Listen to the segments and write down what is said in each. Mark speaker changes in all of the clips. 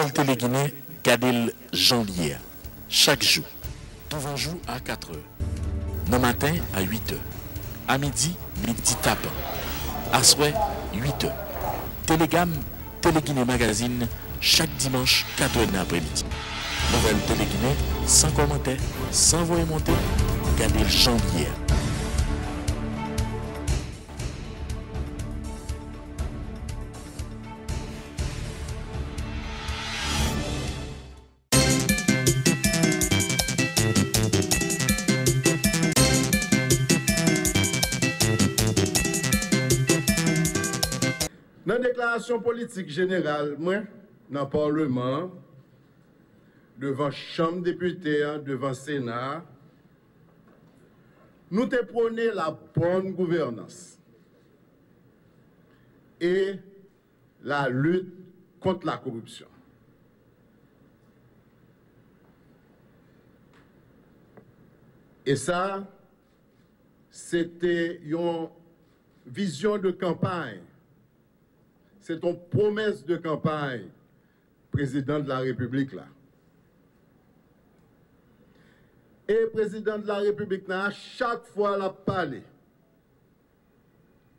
Speaker 1: Nouvelle Télé-Guinée, Gadel Janvier. Chaque jour. Devant jour à 4 h. Le matin à 8 h. À midi, midi tapant. À soir, 8 h. Télégamme, Télé-Guinée Magazine, chaque dimanche, 4 h l'après-midi. Nouvelle Télé-Guinée, sans commentaire, sans voix monter, Gadel Janvier.
Speaker 2: Dans la déclaration politique générale, moi, dans le Parlement, devant la Chambre des députés, devant le Sénat, nous te prôné la bonne gouvernance et la lutte contre la corruption. Et ça, c'était une vision de campagne. C'est une promesse de campagne, président de la République là. Et président de la République là, chaque fois la parlé,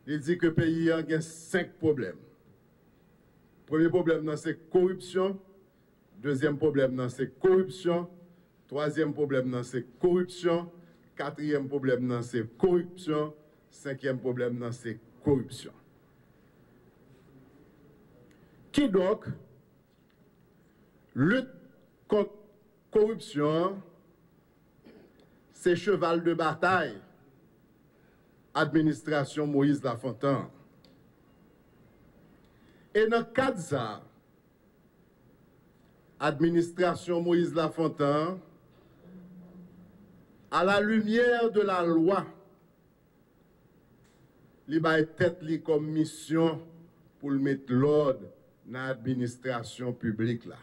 Speaker 2: il dit que le pays a 5 problèmes. Premier problème c'est corruption, deuxième problème c'est corruption, troisième problème c'est corruption, quatrième problème c'est corruption, cinquième problème c'est corruption. Qui donc lutte contre la corruption, c'est cheval de bataille, administration Moïse Lafontaine. Et dans le cadre de ça, administration Moïse Lafontaine, à la lumière de la loi, il va être comme mission pour mettre l'ordre dans l'administration publique là.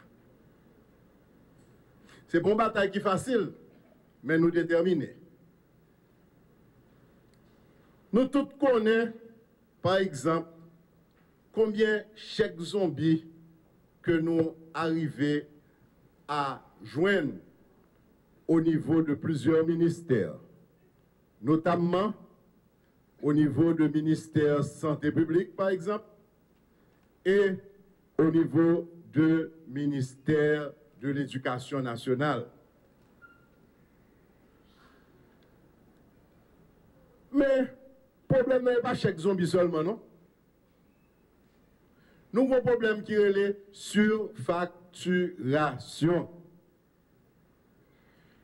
Speaker 2: C'est une bataille qui est facile, mais nous déterminés. Nous tous connaissons, par exemple, combien chèques zombies que nous arrivons à joindre au niveau de plusieurs ministères, notamment au niveau du ministère Santé publique, par exemple, et au niveau du ministère de l'Éducation nationale. Mais le problème n'est pas chèque zombie seulement, non? Nous avons un problème qui est surfacturation.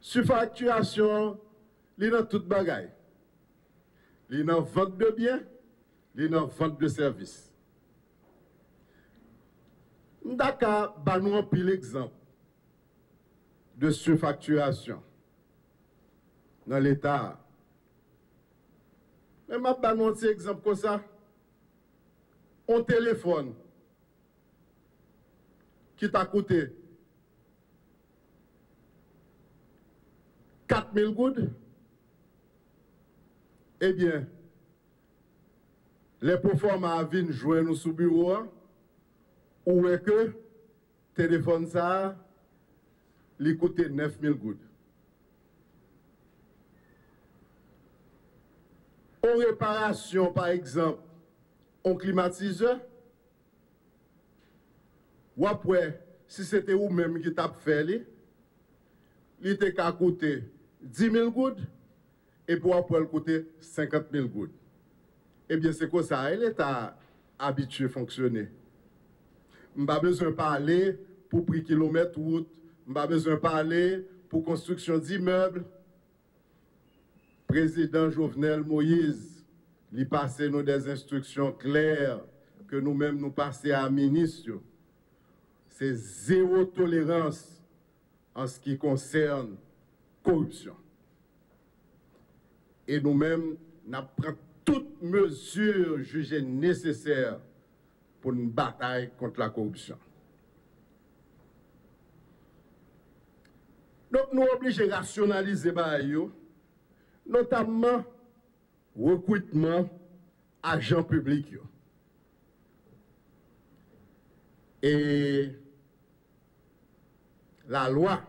Speaker 2: Surfacturation, il y a toute bagaille. Il y a vente de biens, il y a vente de services. D'accord, nous avons pris l'exemple de surfacturation dans l'État. Mais je vais vous un exemple comme ça. Un téléphone qui t'a coûté 4 000 gouttes, eh bien, les proformas viennent jouer nous sous bureau, ou est que le téléphone ça, il coûte 9 000 gouttes. En réparation, par exemple, on climatiseur, ou après, si c'était vous-même qui t'a fait, il était qu'à coûter 10 000 gouttes, et pour après, il coûter 50 000 gouttes. Eh bien, c'est comme ça, l'État habitué à fonctionner. Je n'ai pas besoin de parler pour prix kilomètre route, je n'ai pas besoin de parler pour construction d'immeubles. Président Jovenel Moïse, il passe nous des instructions claires que nous-mêmes nous passons à ministre. C'est zéro tolérance en ce qui concerne la corruption. Et nous-mêmes, nous prenons toutes mesures jugées nécessaires pour une bataille contre la corruption. Donc, nous obligons à rationaliser, notamment recrutement agents publics. Et la loi,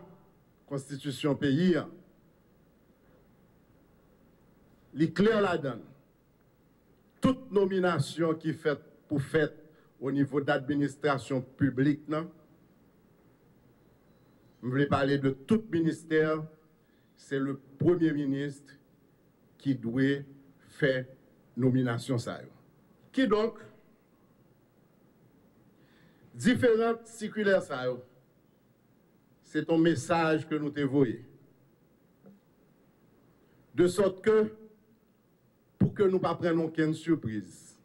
Speaker 2: constitution pays, les clair la donne. Toute nomination qui fait pour fait au niveau d'administration publique, non? Je voulais parler de tout ministère, c'est le Premier ministre qui doit faire nomination ça. Qui donc? Différentes circulaires ça. C'est un message que nous t'envoyons. De sorte que, pour que nous ne prenions aucune surprise,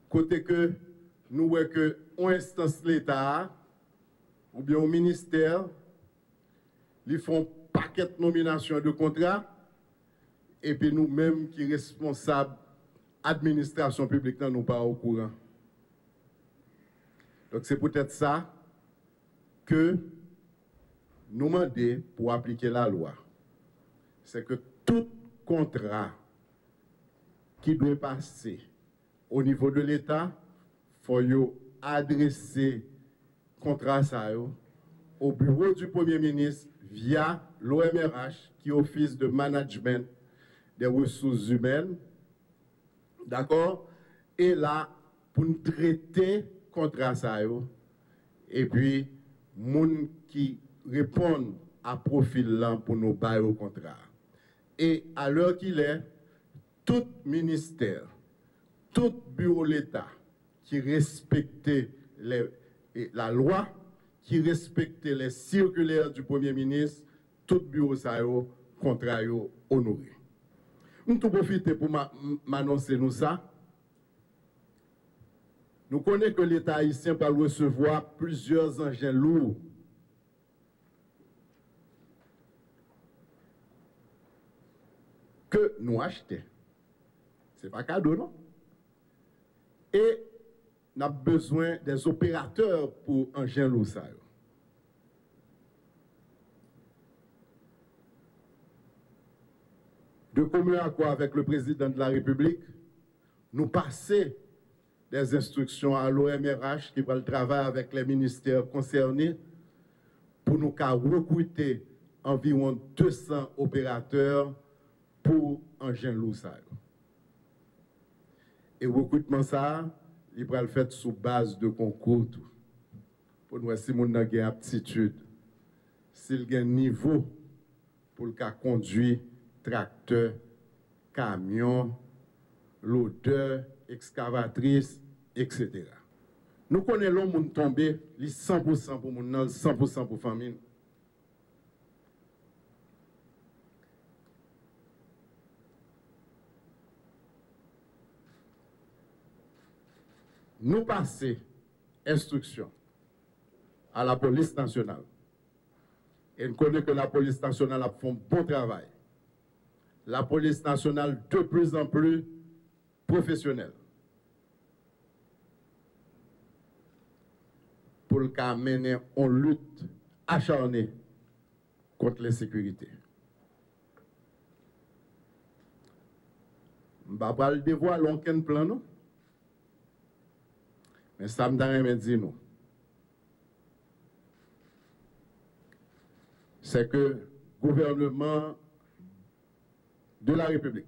Speaker 2: côté que nous voyons que instance l'État ou bien au ministère, ils font paquet de nominations de contrats, et puis nous-mêmes qui sommes responsables administration publique, nous pas au courant. Donc c'est peut-être ça que nous demandons pour appliquer la loi. C'est que tout contrat qui doit passer au niveau de l'État, il faut adresser contrat ça au bureau du Premier ministre via l'OMRH, qui est Office de Management des Ressources Humaines. D'accord? Et là, pour nous traiter contrat ça et puis, moun qui répondent à profil là pour nous bailler au contrat. Et à l'heure qu'il est, tout ministère, tout bureau de l'État qui respectait la loi, qui respectait les circulaires du Premier ministre, tout bureau ça contrat honoré. Nous tout profiter pour m'annoncer nous ça. Nous connaissons que l'État haïtien va recevoir plusieurs engins lourds. Que nous achetons. Ce n'est pas cadeau, non? Et nous avons besoin des opérateurs pour engins lourds. De commun accord avec le président de la République, nous passons des instructions à l'OMRH qui va le travailler avec les ministères concernés pour nous recruter environ 200 opérateurs pour engins lourds. Et le recrutement, ça, il va le faire sous base de concours. Pour nous, si nous avons une aptitude, s'il y a un niveau pour le cas conduire tracteur, camion, loader, excavatrice, etc. Nous connaissons l'homme qui tombé, 100% pour mon 100% pour famille. Nous passons instruction à la police nationale. Et nous connaissons que la police nationale a fait un bon travail. La police nationale de plus en plus professionnelle. Pour le cas mener en lutte acharnée contre l'insécurité. Je ne vais pas le dévoiler aucun plan, non? Mais ça me dit nous. C'est que le gouvernement de la République,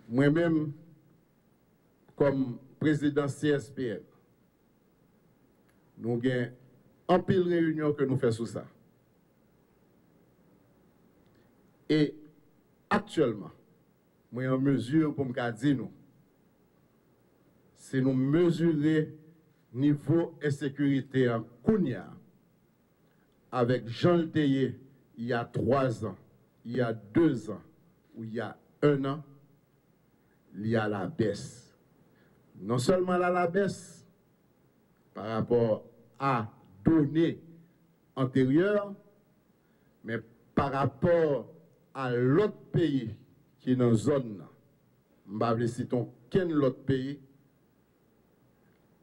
Speaker 2: moi-même, comme président CSPN, nous avons un pile réunion que nous faisons sur ça. Et actuellement, moi en mesure pour me dire nous, c'est nous mesurer niveau insécurité en Kounia avec Jean Leteye il y a 3 ans, il y a 2 ans ou il y a 1 an, il y a la baisse. Non seulement la baisse par rapport à données antérieures, mais par rapport à l'autre pays qui est dans la zone, je ne vais pas citer aucun autre pays,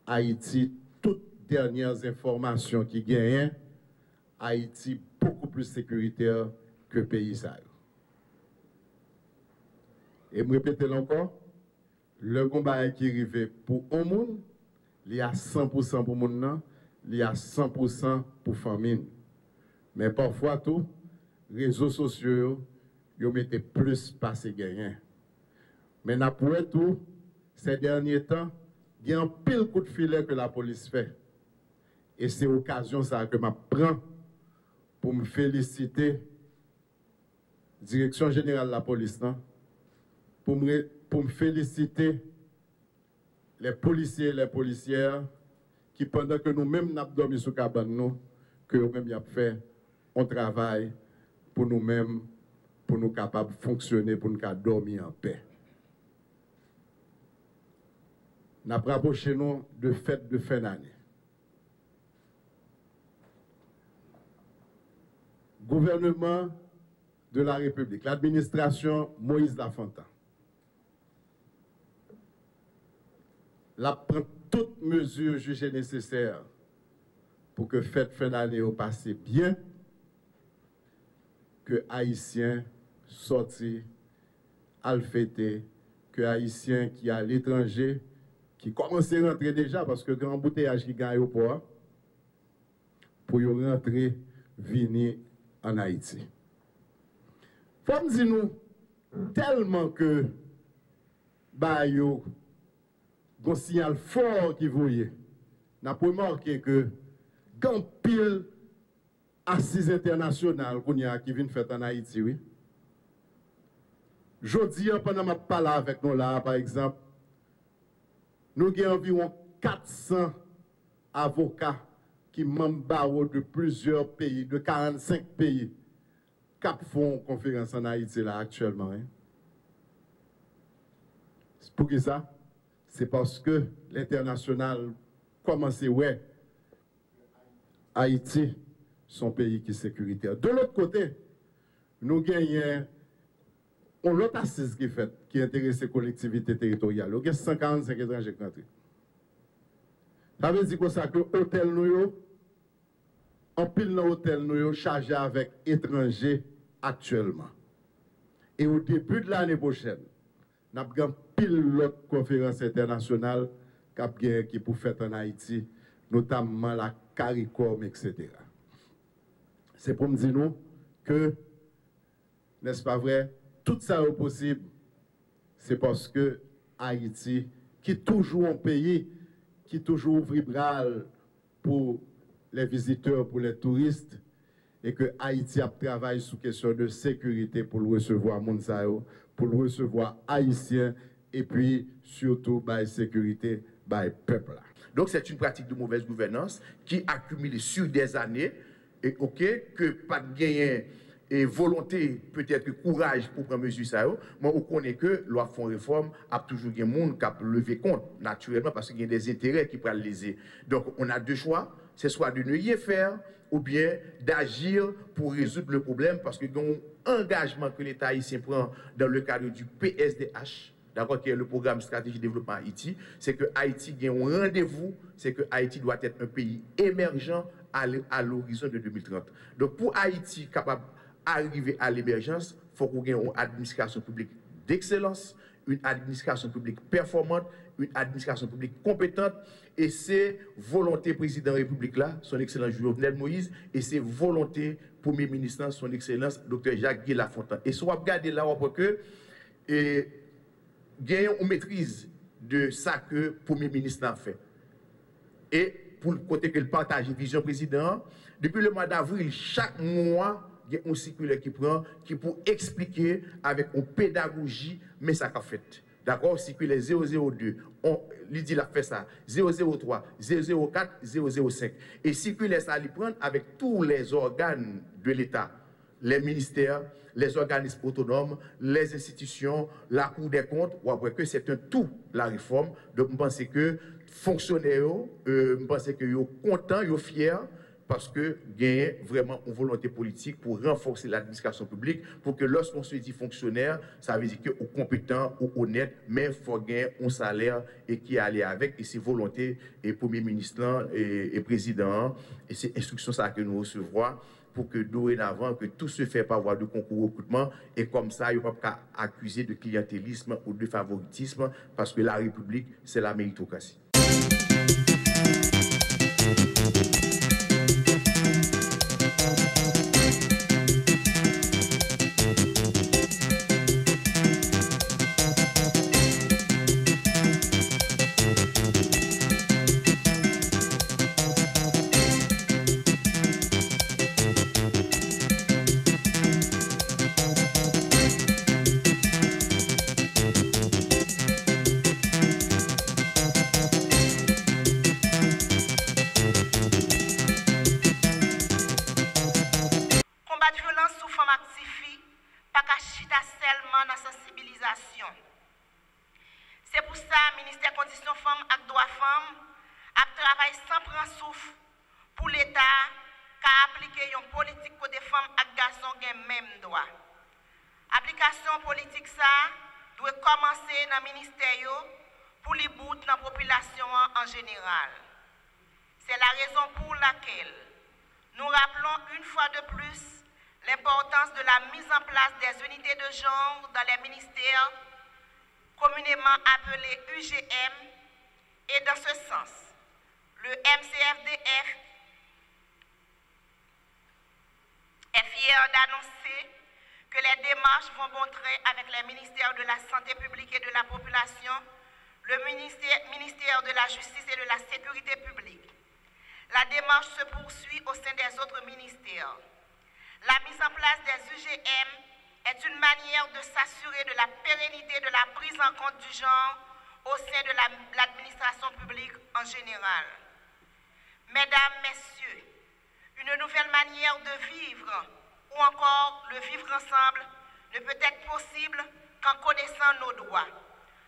Speaker 2: Haïti, toutes dernières informations qui gagnent, Haïti beaucoup plus sécuritaire que le pays Sahel. Et je répète encore, le combat qui arrive pour un monde, il y a 100% pour mon nom, il y a 100% pour famine. Mais parfois tout, réseaux sociaux, ils mettent plus passer gagnant. Mais pour tout, ces derniers temps, il y a un pile coup de filet que la police fait. Et c'est l'occasion ça que je prends pour me féliciter Direction générale de la police, non? Pour me féliciter les policiers et les policières qui, pendant que nous-mêmes nous dormi sous cabane, nous, que nous-mêmes nous avons fait un travail pour nous-mêmes, pour nous capables de fonctionner, pour nous dormir en paix. Nous avons rapproché nous de fête de fin d'année. Gouvernement de la République, l'administration Moïse Lafontaine, la prend toutes mesures jugées nécessaires pour que fête fin d'année au passé bien, que Haïtiens sortis à le fêter, que Haïtiens qui à l'étranger, qui commencent à rentrer déjà parce que grand embouteillage qui gagne au port, pour y rentrer, venir en Haïti. Faut me dire nous, tellement que bah yo un signal fort qui voyait, n'a pas remarqué que quand pile assises internationales qui viennent faire en Haïti, oui. Jodi, pendant ma parle avec nous là, par exemple, nous avons environ 400 avocats qui membres de plusieurs pays, de 45 pays, qui font conférence en Haïti là actuellement. Hein. Pour qui ça? C'est parce que l'international commence, ouais, Haïti, son pays qui est sécuritaire. De l'autre côté, nous gagnons une autre assise qui est faite, qui intéresse les collectivités territoriales. Il y a 145 étrangers qui rentrent. Ça veut dire que ça que l'hôtel nous, en pile dans l'hôtel nous, chargé avec étrangers actuellement. Et au début de l'année prochaine, nous avons pile l'autre conférence internationale qui pour faire en Haïti, notamment la CARICOM, etc. C'est pour me dire nous que, n'est-ce pas vrai, tout ça est possible, c'est parce que Haïti, qui est toujours un pays, qui est toujours vibral pour les visiteurs, pour les touristes, et que Haïti a travaillé sous question de sécurité pour le recevoir Mounsaïo, pour le recevoir Haïtien, et puis surtout, la sécurité, le peuple.
Speaker 3: Donc c'est une pratique de mauvaise gouvernance qui accumule sur des années, et ok, que pas de gain et volonté, peut-être courage pour prendre mesure ça, mais on connaît que loi fond réforme a toujours des gens qui ont levé compte, naturellement, parce qu'il y a des intérêts qui peuvent léser. Donc on a deux choix, c'est soit de ne rien faire, ou bien d'agir pour résoudre le problème, parce que un engagement que l'État haïtien prend dans le cadre du PSDH, d'accord, qui est le programme stratégique de développement Haïti, c'est que Haïti a un rendez-vous, c'est que Haïti doit être un pays émergent à l'horizon de 2030. Donc pour Haïti capable d'arriver à l'émergence, il faut qu'on ait une administration publique d'excellence, une administration publique performante, une administration publique compétente, et c'est volonté président de la République là, son excellence Jovenel Moïse, et c'est volonté premier ministre, son excellence Dr. Jacques-Guy Lafontaine. Et si on regarde là, on voit que gagnons une maîtrise de ça que le premier ministre a fait. Et pour le côté que le partage vision président, depuis le mois d'avril, chaque mois, il y a un circulaire qui prend, qui pour expliquer avec une pédagogie, mais ça qu'a fait. D'accord, circulaire 002, il dit la fait ça, 003, 004, 005. Et circulaire ça, il prend avec tous les organes de l'État, les ministères, les organismes autonomes, les institutions, la Cour des comptes, ou après que c'est un tout, la réforme. Donc, je pense que fonctionnaires, je pense que ils sont contents, ils sont fiers, parce que gagne vraiment une volonté politique pour renforcer l'administration publique, pour que lorsqu'on se dit fonctionnaire, ça veut dire que compétent ou honnête, mais il faut gagner un salaire et qui allait avec, et c'est volonté et Premier ministre et président, et c'est instruction ça que nous recevrons, pour que dorénavant, que tout se fait par voie de concours recrutement, et comme ça, il n'y a pas accuser de clientélisme ou de favoritisme, parce que la République, c'est la méritocratie.
Speaker 4: C'est pour ça que le ministère Conditions Femmes et Droits Femmes a travaillé sans prendre souffle pour l'État qui a appliqué une politique pour des femmes et des garçons qui ont les mêmes droits. L'application politique ça doit commencer dans le ministère pour les bouts dans la population en général. C'est la raison pour laquelle nous rappelons une fois de plus l'importance de la mise en place des unités de genre dans les ministères communément appelés UGM, et dans ce sens, le MCFDF est fier d'annoncer que les démarches vont montrer avec les ministères de la Santé publique et de la Population, le ministère de la Justice et de la Sécurité publique. La démarche se poursuit au sein des autres ministères. La mise en place des UGM est une manière de s'assurer de la pérennité de la prise en compte du genre au sein de l'administration publique en général. Mesdames, Messieurs, une nouvelle manière de vivre ou encore le vivre ensemble ne peut être possible qu'en connaissant nos droits,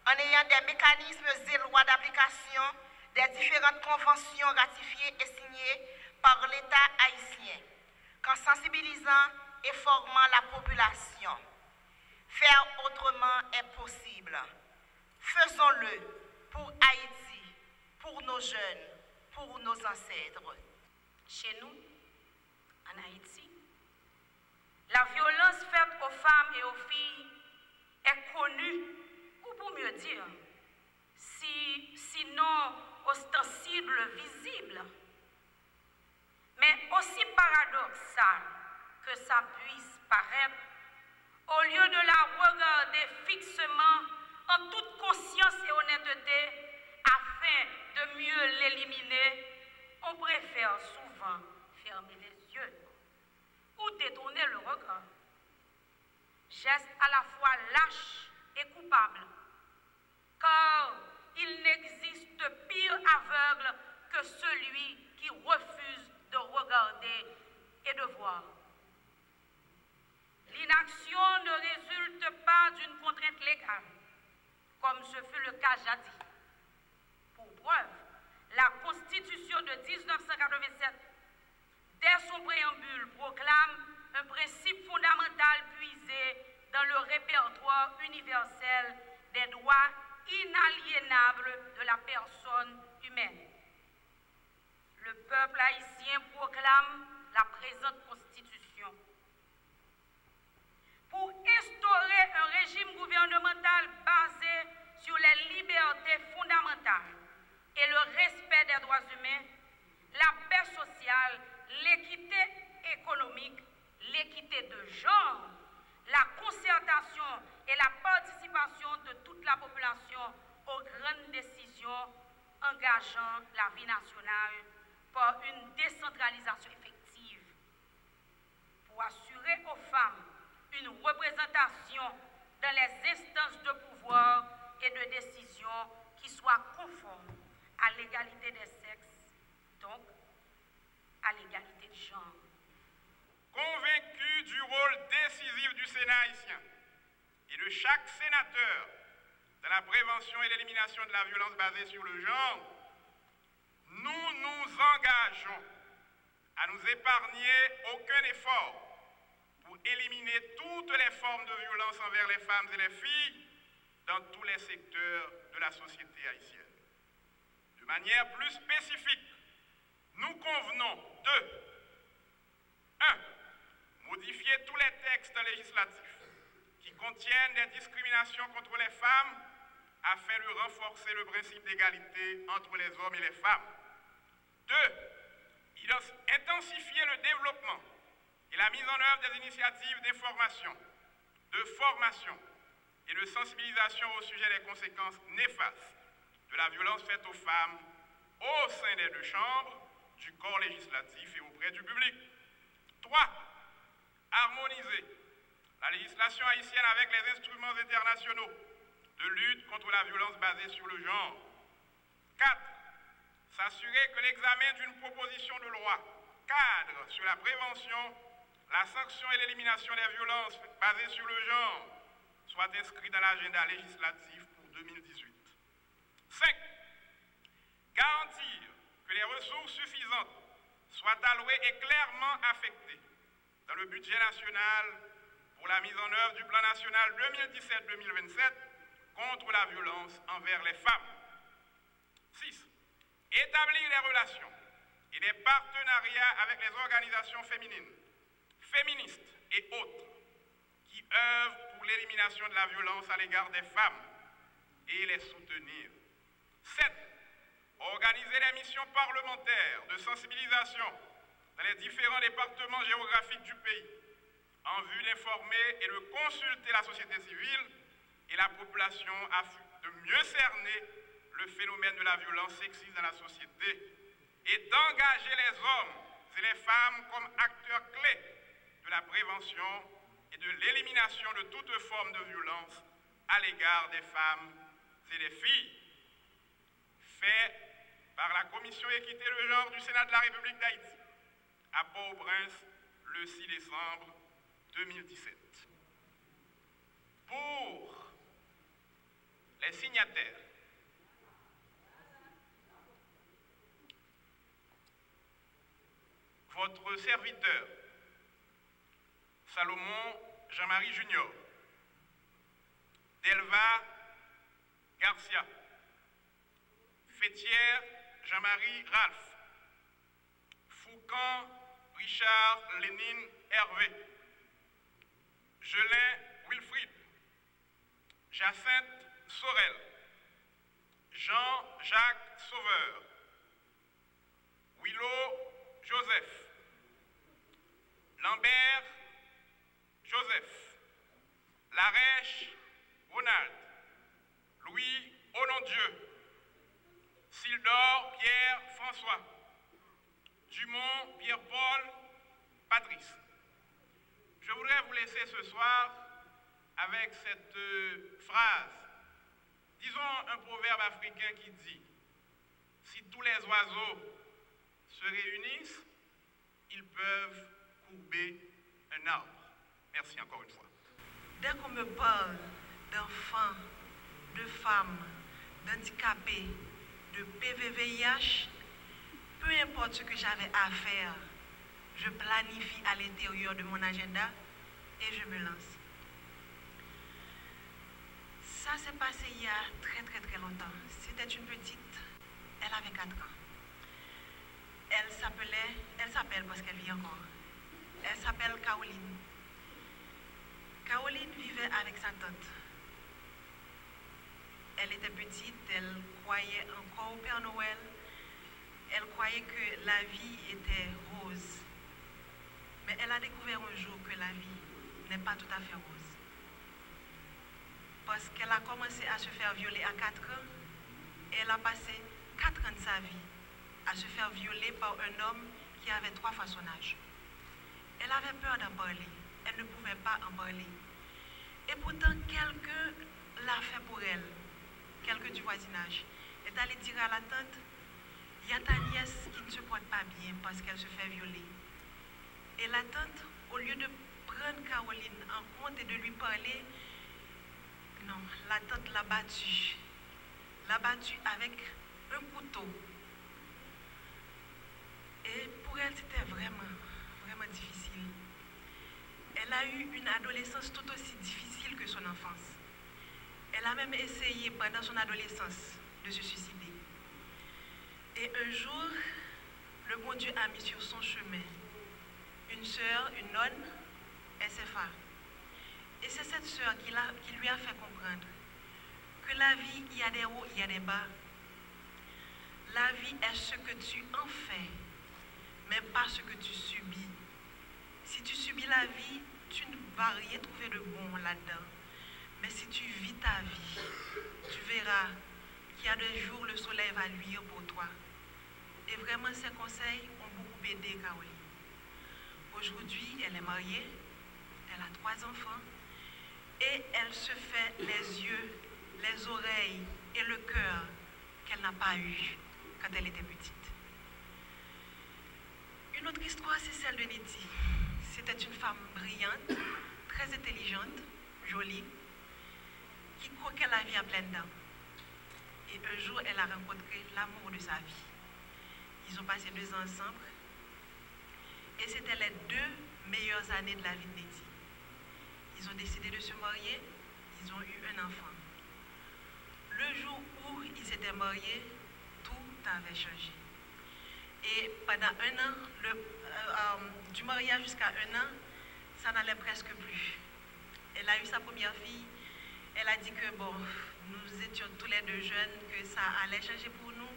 Speaker 4: en ayant des mécanismes et lois d'application des différentes conventions ratifiées et signées par l'État haïtien, qu'en sensibilisant et formant la population. Faire autrement est possible. Faisons-le pour Haïti, pour nos jeunes, pour nos ancêtres.
Speaker 5: Chez nous, en Haïti, la violence faite aux femmes et aux filles est connue, ou pour mieux dire, sinon ostensible, visible. Mais aussi paradoxal que ça puisse paraître, au lieu de la regarder fixement en toute conscience et honnêteté afin de mieux l'éliminer, on préfère souvent fermer les yeux ou détourner le regard. Geste à la fois lâche et coupable, car il n'existe pire aveugle que celui qui refuse de regarder et de voir. L'inaction ne résulte pas d'une contrainte légale, comme ce fut le cas jadis. Pour preuve, la Constitution de 1987, dès son préambule, proclame un principe fondamental puisé dans le répertoire universel des droits inaliénables de la personne humaine. Le peuple haïtien proclame la présente Constitution. Pour instaurer un régime gouvernemental basé sur les libertés fondamentales et le respect des droits humains, la paix sociale, l'équité économique, l'équité de genre, la concertation et la participation de toute la population aux grandes décisions engageant la vie nationale par une décentralisation effective pour assurer aux femmes une représentation dans les instances de pouvoir et de décision qui soit conforme à l'égalité des sexes, donc à l'égalité de genre.
Speaker 6: Convaincu du rôle décisif du Sénat haïtien et de chaque sénateur dans la prévention et l'élimination de la violence basée sur le genre, nous nous engageons à nous épargner aucun effort pour éliminer toutes les formes de violence envers les femmes et les filles dans tous les secteurs de la société haïtienne. De manière plus spécifique, nous convenons de 1. Modifier tous les textes législatifs qui contiennent des discriminations contre les femmes afin de renforcer le principe d'égalité entre les hommes et les femmes. 2. Intensifier le développement et la mise en œuvre des initiatives d'information, de formation et de sensibilisation au sujet des conséquences néfastes de la violence faite aux femmes au sein des deux chambres du corps législatif et auprès du public. 3. Harmoniser la législation haïtienne avec les instruments internationaux de lutte contre la violence basée sur le genre. 4. S'assurer que l'examen d'une proposition de loi cadre sur la prévention, la sanction et l'élimination des violences basées sur le genre soit inscrit dans l'agenda législatif pour 2018. 5. Garantir que les ressources suffisantes soient allouées et clairement affectées dans le budget national pour la mise en œuvre du plan national 2017-2027 contre la violence envers les femmes. 6. Établir des relations et des partenariats avec les organisations féminines, féministes et autres qui œuvrent pour l'élimination de la violence à l'égard des femmes et les soutenir. 7. Organiser des missions parlementaires de sensibilisation dans les différents départements géographiques du pays en vue d'informer et de consulter la société civile et la population afin de mieux cerner le phénomène de la violence sexiste dans la société et d'engager les hommes et les femmes comme acteurs clés de la prévention et de l'élimination de toute forme de violence à l'égard des femmes et des filles. Fait par la Commission Équité de genre du Sénat de la République d'Haïti à Port-au-Prince le 6 décembre 2017. Pour les signataires, votre serviteur, Salomon Jean-Marie Junior, Delva Garcia, Fêtière Jean-Marie Ralph, Foucan Richard Lénine Hervé, Jelin Wilfried, Jacinthe Sorel, Jean-Jacques Sauveur, Willow Joseph, Lambert Joseph, Larèche Ronald, Louis Onondieu, Sildor Pierre François, Dumont Pierre-Paul Patrice. Je voudrais vous laisser ce soir avec cette phrase. Disons un proverbe africain qui dit « Si tous les oiseaux se réunissent, ils peuvent courber un arbre. » Merci encore une fois.
Speaker 7: Dès qu'on me parle d'enfants, de femmes, d'handicapés, de PVVIH, peu importe ce que j'avais à faire, je planifie à l'intérieur de mon agenda et je me lance. Ça s'est passé il y a très longtemps. C'était une petite, elle avait 4 ans. Elle s'appelle parce qu'elle vit encore. Elle s'appelle Caroline. Caroline vivait avec sa tante. Elle était petite, elle croyait encore au Père Noël. Elle croyait que la vie était rose. Mais elle a découvert un jour que la vie n'est pas tout à fait rose. Parce qu'elle a commencé à se faire violer à 4 ans. Et elle a passé 4 ans de sa vie à se faire violer par un homme qui avait 3 fois son âge. Elle avait peur d'en parler. Elle ne pouvait pas en parler. Et pourtant, quelqu'un l'a fait pour elle. Quelqu'un du voisinage est allé dire à la tante, il y a ta nièce qui ne se porte pas bien parce qu'elle se fait violer. Et la tante, au lieu de prendre Caroline en compte et de lui parler, non, la tante l'a battue. L'a battue avec un couteau. Et pour elle, c'était vraiment difficile. Elle a eu une adolescence tout aussi difficile que son enfance. Elle a même essayé pendant son adolescence de se suicider. Et un jour, le bon Dieu a mis sur son chemin une sœur, une nonne, SFA. Et c'est cette sœur qui lui a fait comprendre que la vie, il y a des hauts, il y a des bas. La vie est ce que tu en fais, mais pas ce que tu subis. Si tu subis la vie, tu ne vas rien trouver de bon là-dedans. Mais si tu vis ta vie, tu verras qu'il y a des jours où le soleil va luire pour toi. Et vraiment, ces conseils ont beaucoup aidé Caroline. Aujourd'hui, elle est mariée, elle a 3 enfants, et elle se fait les yeux, les oreilles et le cœur qu'elle n'a pas eu quand elle était petite. Une autre histoire, c'est celle de Nettie. C'était une femme brillante, très intelligente, jolie, qui croquait la vie à pleines dents. Et un jour, elle a rencontré l'amour de sa vie. Ils ont passé 2 ans ensemble. Et c'était les 2 meilleures années de la vie de Nettie. Ils ont décidé de se marier. Ils ont eu un enfant. Le jour où ils s'étaient mariés, tout avait changé. Et pendant 1 an, du mariage jusqu'à 1 an, ça n'allait presque plus. Elle a eu sa première fille. Elle a dit que bon, nous étions tous les 2 jeunes, que ça allait changer pour nous.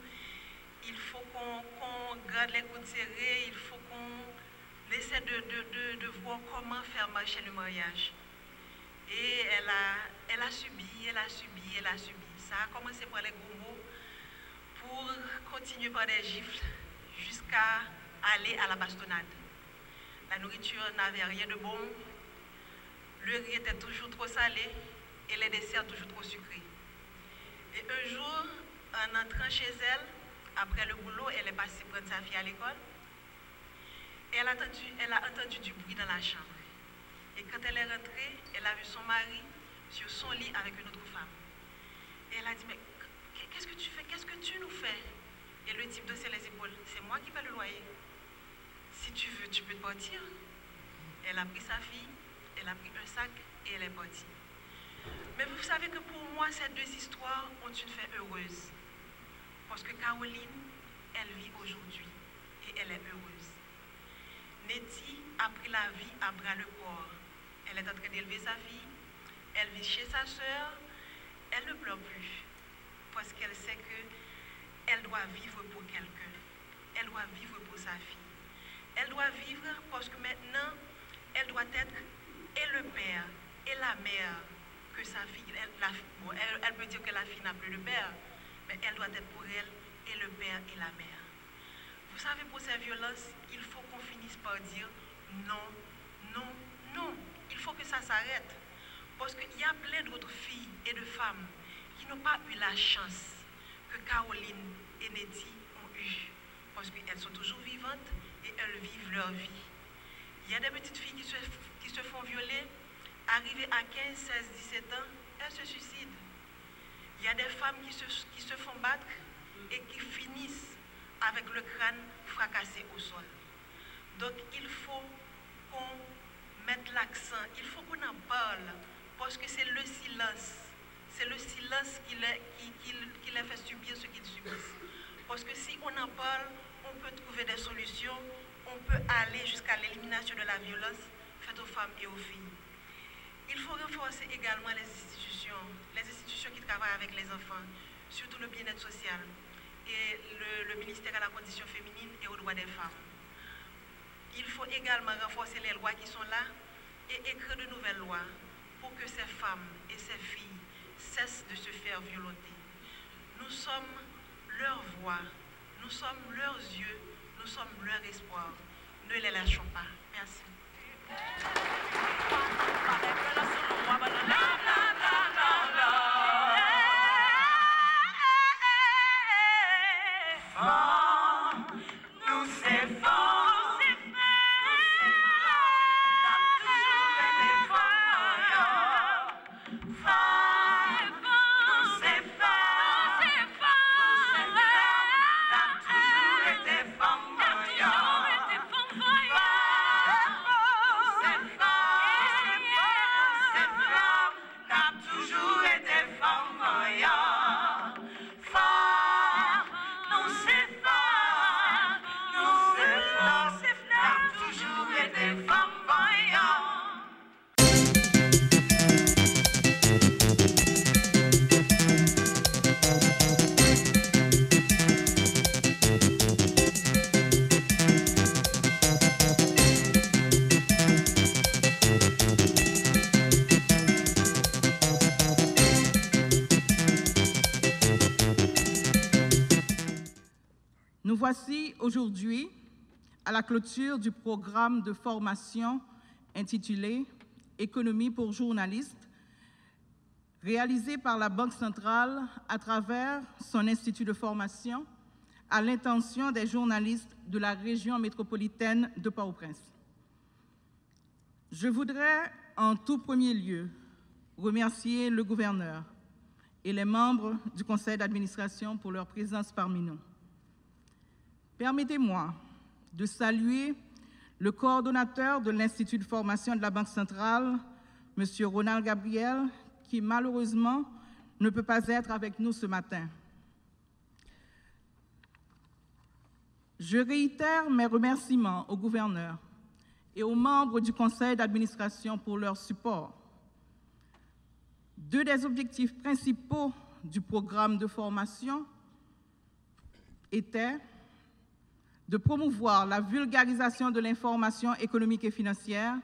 Speaker 7: Il faut qu'on garde les coudes serrés, il faut qu'on essaie de voir comment faire marcher le mariage. Et elle a subi. Ça a commencé par les gros mots pour continuer par des gifles jusqu'à aller à la bastonnade. La nourriture n'avait rien de bon, le riz était toujours trop salé et les desserts toujours trop sucrés. Et un jour, en entrant chez elle, après le boulot, elle est passée prendre sa fille à l'école et elle a entendu du bruit dans la chambre. Et quand elle est rentrée, elle a vu son mari sur son lit avec une autre femme. Et elle a dit, mais qu'est-ce que tu fais? Qu'est-ce que tu nous fais? Et le type dossait les épaules. C'est moi qui paie le loyer. Si tu veux, tu peux te partir. Elle a pris sa fille, elle a pris un sac et elle est partie. Mais vous savez que pour moi, ces 2 histoires ont une fin heureuse. Parce que Caroline, elle vit aujourd'hui et elle est heureuse. Nettie a pris la vie à bras le corps. Elle est en train d'élever sa fille, elle vit chez sa sœur, elle ne pleure plus. Parce qu'elle sait qu'elle doit vivre pour quelqu'un. Elle doit vivre pour sa fille. Elle doit vivre parce que maintenant, elle doit être et le père et la mère que sa fille. Elle peut dire que la fille n'a plus de père, mais elle doit être pour elle et le père et la mère. Vous savez, pour ces violences, il faut qu'on finisse par dire non, non, non. Il faut que ça s'arrête. Parce qu'il y a plein d'autres filles et de femmes qui n'ont pas eu la chance que Caroline et Nettie ont eu. Parce qu'elles sont toujours vivantes et elles vivent leur vie. Il y a des petites filles qui se font violer, arrivées à 15, 16, 17 ans, elles se suicident. Il y a des femmes qui se font battre et qui finissent avec le crâne fracassé au sol. Donc il faut qu'on mette l'accent, il faut qu'on en parle, parce que c'est le silence. C'est le silence qui les fait subir ce qu'ils subissent. Parce que si on en parle, on peut trouver des solutions, on peut aller jusqu'à l'élimination de la violence faite aux femmes et aux filles. Il faut renforcer également les institutions qui travaillent avec les enfants, surtout le bien-être social et le ministère à la condition féminine et aux droits des femmes. Il faut également renforcer les lois qui sont là et écrire de nouvelles lois pour que ces femmes et ces filles cessent de se faire violenter. Nous sommes leur voix, nous sommes leurs yeux, nous sommes leur espoir. Ne les lâchons pas. Merci.
Speaker 8: voici aujourd'hui à la clôture du programme de formation intitulé « Économie pour journalistes » réalisé par la Banque centrale à travers son institut de formation à l'intention des journalistes de la région métropolitaine de Port-au-Prince. Je voudrais en tout premier lieu remercier le gouverneur et les membres du conseil d'administration pour leur présence parmi nous. Permettez-moi de saluer le coordonnateur de l'Institut de formation de la Banque centrale, M. Ronald Gabriel, qui malheureusement ne peut pas être avec nous ce matin. Je réitère mes remerciements au gouverneur et aux membres du conseil d'administration pour leur support. Deux des objectifs principaux du programme de formation étaient de promouvoir la vulgarisation de l'information économique et financière,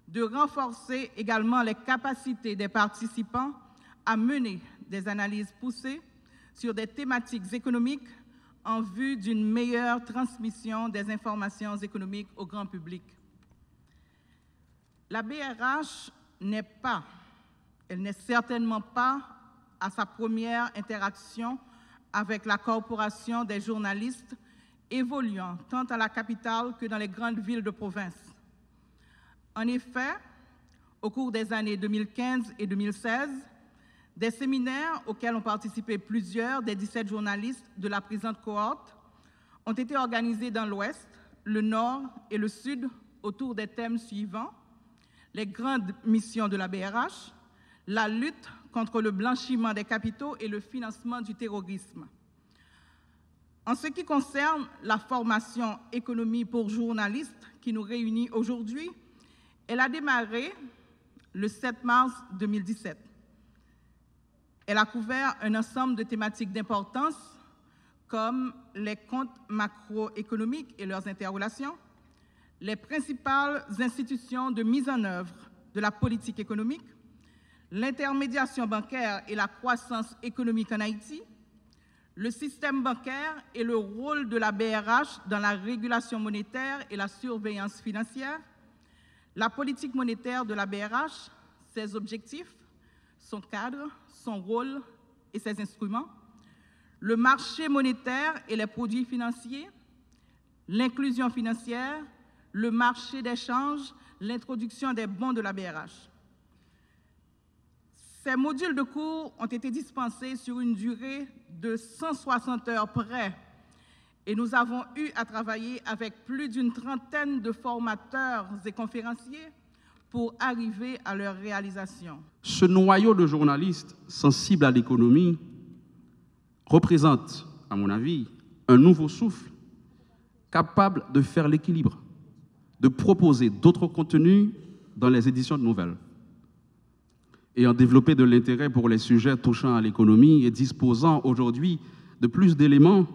Speaker 8: de renforcer également les capacités des participants à mener des analyses poussées sur des thématiques économiques en vue d'une meilleure transmission des informations économiques au grand public. La BRH n'est certainement pas à sa première interaction avec la corporation des journalistes évoluant tant à la capitale que dans les grandes villes de province. En effet, au cours des années 2015 et 2016, des séminaires auxquels ont participé plusieurs des 17 journalistes de la présente cohorte ont été organisés dans l'Ouest, le Nord et le Sud autour des thèmes suivants: les grandes missions de la BRH, la lutte contre le blanchiment des capitaux et le financement du terrorisme. En ce qui concerne la formation économie pour journalistes qui nous réunit aujourd'hui, elle a démarré le 7 mars 2017. Elle a couvert un ensemble de thématiques d'importance comme les comptes macroéconomiques et leurs interrelations, les principales institutions de mise en œuvre de la politique économique, l'intermédiation bancaire et la croissance économique en Haïti, le système bancaire et le rôle de la BRH dans la régulation monétaire et la surveillance financière, la politique monétaire de la BRH, ses objectifs, son cadre, son rôle et ses instruments, le marché monétaire et les produits financiers, l'inclusion financière, le marché d'échange, l'introduction des bons de la BRH. Ces modules de cours ont été dispensés sur une durée de 160 heures près et nous avons eu à travailler avec plus d'une trentaine de formateurs et conférenciers pour arriver à leur réalisation.
Speaker 9: Ce noyau de journalistes sensibles à l'économie représente, à mon avis, un nouveau souffle capable de faire l'équilibre, de proposer d'autres contenus dans les éditions de nouvelles. Ayant développé de l'intérêt pour les sujets touchant à l'économie et disposant aujourd'hui de plus d'éléments,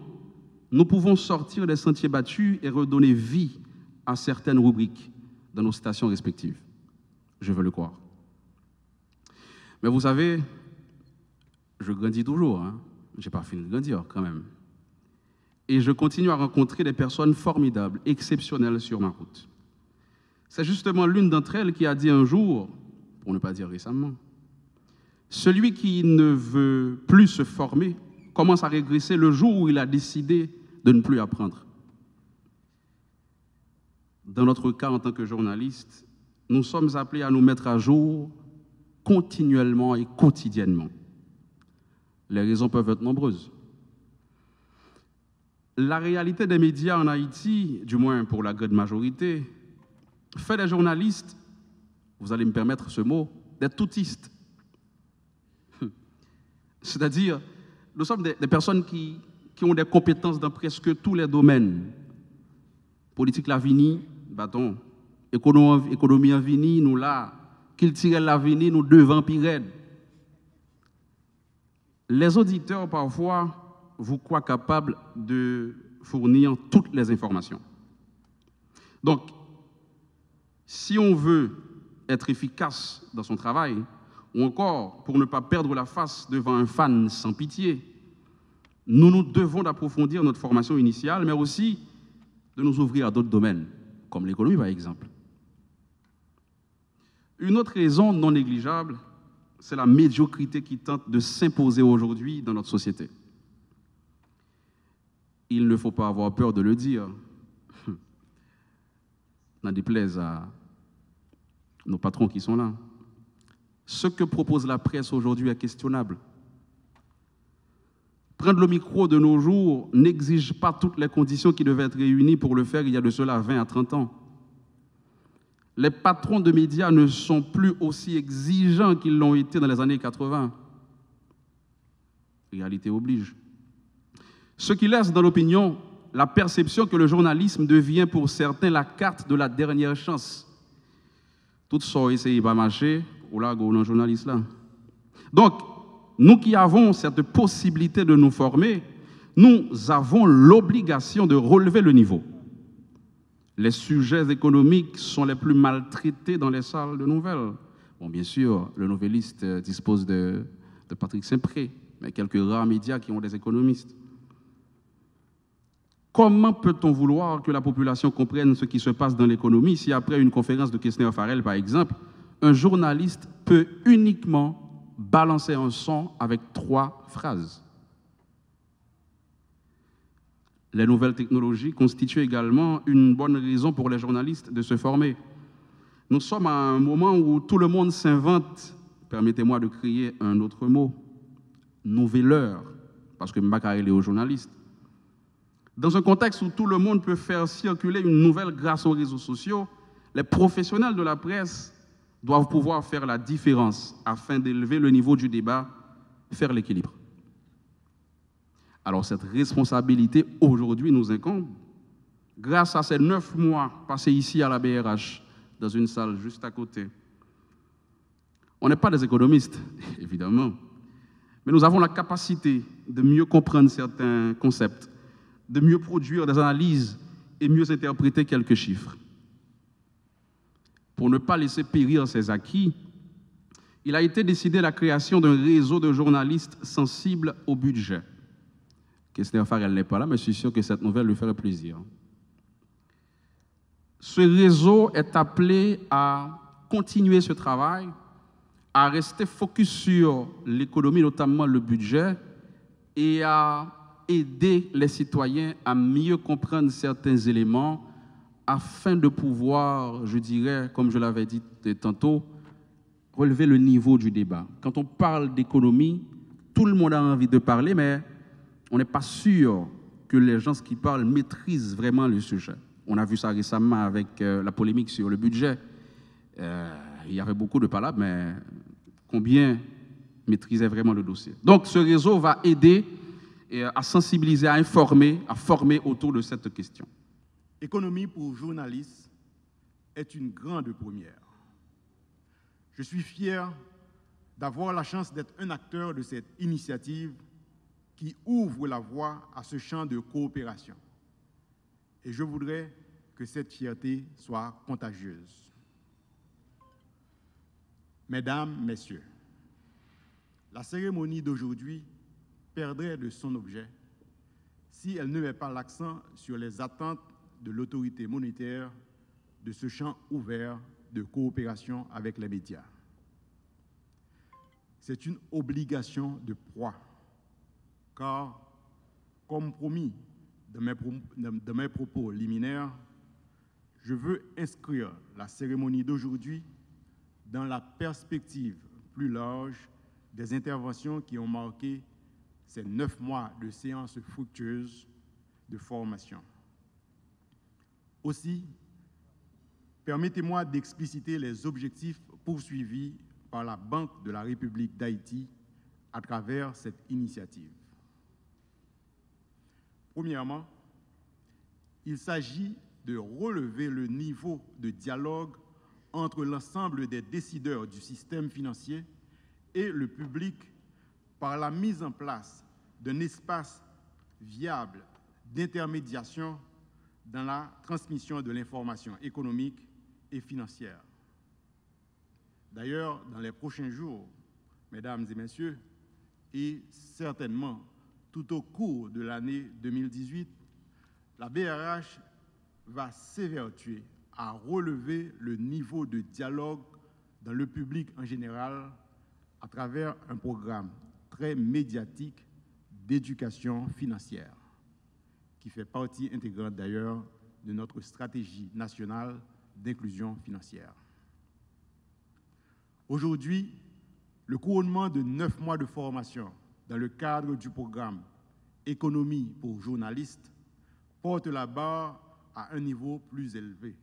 Speaker 9: nous pouvons sortir des sentiers battus et redonner vie à certaines rubriques dans nos stations respectives. Je veux le croire. Mais vous savez, je grandis toujours, hein? Je n'ai pas fini de grandir quand même. Et je continue à rencontrer des personnes formidables, exceptionnelles sur ma route. C'est justement l'une d'entre elles qui a dit un jour, pour ne pas dire récemment, celui qui ne veut plus se former commence à régresser le jour où il a décidé de ne plus apprendre. Dans notre cas, en tant que journaliste, nous sommes appelés à nous mettre à jour continuellement et quotidiennement. Les raisons peuvent être nombreuses. La réalité des médias en Haïti, du moins pour la grande majorité, fait des journalistes, vous allez me permettre ce mot, des toutistes. C'est-à-dire, nous sommes des personnes qui ont des compétences dans presque tous les domaines. Politique la vini, bâton. Économie en vini, nous là. Culturel la vini, nous devant pirède. Les auditeurs, parfois, vous croient capables de fournir toutes les informations. Donc, si on veut être efficace dans son travail, ou encore pour ne pas perdre la face devant un fan sans pitié, Nous nous devons d'approfondir notre formation initiale, mais aussi de nous ouvrir à d'autres domaines, comme l'économie par exemple. Une autre raison non négligeable, c'est la médiocrité qui tente de s'imposer aujourd'hui dans notre société. Il ne faut pas avoir peur de le dire. N'en déplaise à nos patrons qui sont là. Ce que propose la presse aujourd'hui est questionnable. Prendre le micro de nos jours n'exige pas toutes les conditions qui devaient être réunies pour le faire il y a de cela 20 à 30 ans. Les patrons de médias ne sont plus aussi exigeants qu'ils l'ont été dans les années 80. Réalité oblige. Ce qui laisse dans l'opinion la perception que le journalisme devient pour certains la carte de la dernière chance. Tout ça essaye de marcher, ou là, un journaliste là. Donc, nous qui avons cette possibilité de nous former, nous avons l'obligation de relever le niveau. Les sujets économiques sont les plus maltraités dans les salles de nouvelles. Bon, bien sûr, le Nouvelliste dispose de Patrick Saint-Pré, mais quelques rares médias qui ont des économistes. Comment peut-on vouloir que la population comprenne ce qui se passe dans l'économie si après une conférence de Kestner-Farrell, par exemple, un journaliste peut uniquement balancer un son avec 3 phrases? Les nouvelles technologies constituent également une bonne raison pour les journalistes de se former. Nous sommes à un moment où tout le monde s'invente, permettez-moi de créer un autre mot, nouvelleur, parce que Mbakar est aux journalistes. Dans un contexte où tout le monde peut faire circuler une nouvelle grâce aux réseaux sociaux, les professionnels de la presse doivent pouvoir faire la différence afin d'élever le niveau du débat, faire l'équilibre. Alors cette responsabilité aujourd'hui nous incombe. Grâce à ces 9 mois passés ici à la BRH, dans une salle juste à côté, on n'est pas des économistes, évidemment, mais nous avons la capacité de mieux comprendre certains concepts, de mieux produire des analyses et mieux interpréter quelques chiffres. Pour ne pas laisser périr ces acquis, il a été décidé la création d'un réseau de journalistes sensibles au budget. Kestner-Farrell n'est pas là, mais je suis sûr que cette nouvelle lui ferait plaisir. Ce réseau est appelé à continuer ce travail, à rester focus sur l'économie, notamment le budget, et à aider les citoyens à mieux comprendre certains éléments afin de pouvoir, je dirais, comme je l'avais dit tantôt, relever le niveau du débat. Quand on parle d'économie, tout le monde a envie de parler, mais on n'est pas sûr que les gens qui parlent maîtrisent vraiment le sujet. On a vu ça récemment avec la polémique sur le budget. Il y avait beaucoup de palabres, mais combien maîtrisaient vraiment le dossier? Donc ce réseau va aider à sensibiliser, à informer, à former autour de cette question.
Speaker 10: Économie pour journalistes est une grande première. Je suis fier d'avoir la chance d'être un acteur de cette initiative qui ouvre la voie à ce champ de coopération. Et je voudrais que cette fierté soit contagieuse. Mesdames, Messieurs, la cérémonie d'aujourd'hui perdrait de son objet si elle ne met pas l'accent sur les attentes de l'autorité monétaire de ce champ ouvert de coopération avec les médias. C'est une obligation de proie, car, comme promis dans mes propos liminaires, je veux inscrire la cérémonie d'aujourd'hui dans la perspective plus large des interventions qui ont marqué ces 9 mois de séances fructueuses de formation. Aussi, permettez-moi d'expliciter les objectifs poursuivis par la Banque de la République d'Haïti à travers cette initiative. Premièrement, il s'agit de relever le niveau de dialogue entre l'ensemble des décideurs du système financier et le public par la mise en place d'un espace viable d'intermédiation dans la transmission de l'information économique et financière. D'ailleurs, dans les prochains jours, mesdames et messieurs, et certainement Tout au cours de l'année 2018, la BRH va s'évertuer à relever le niveau de dialogue dans le public en général à travers un programme très médiatique d'éducation financière, qui fait partie intégrante d'ailleurs de notre stratégie nationale d'inclusion financière. Aujourd'hui, le couronnement de 9 mois de formation dans le cadre du programme Économie pour journalistes porte la barre à un niveau plus élevé.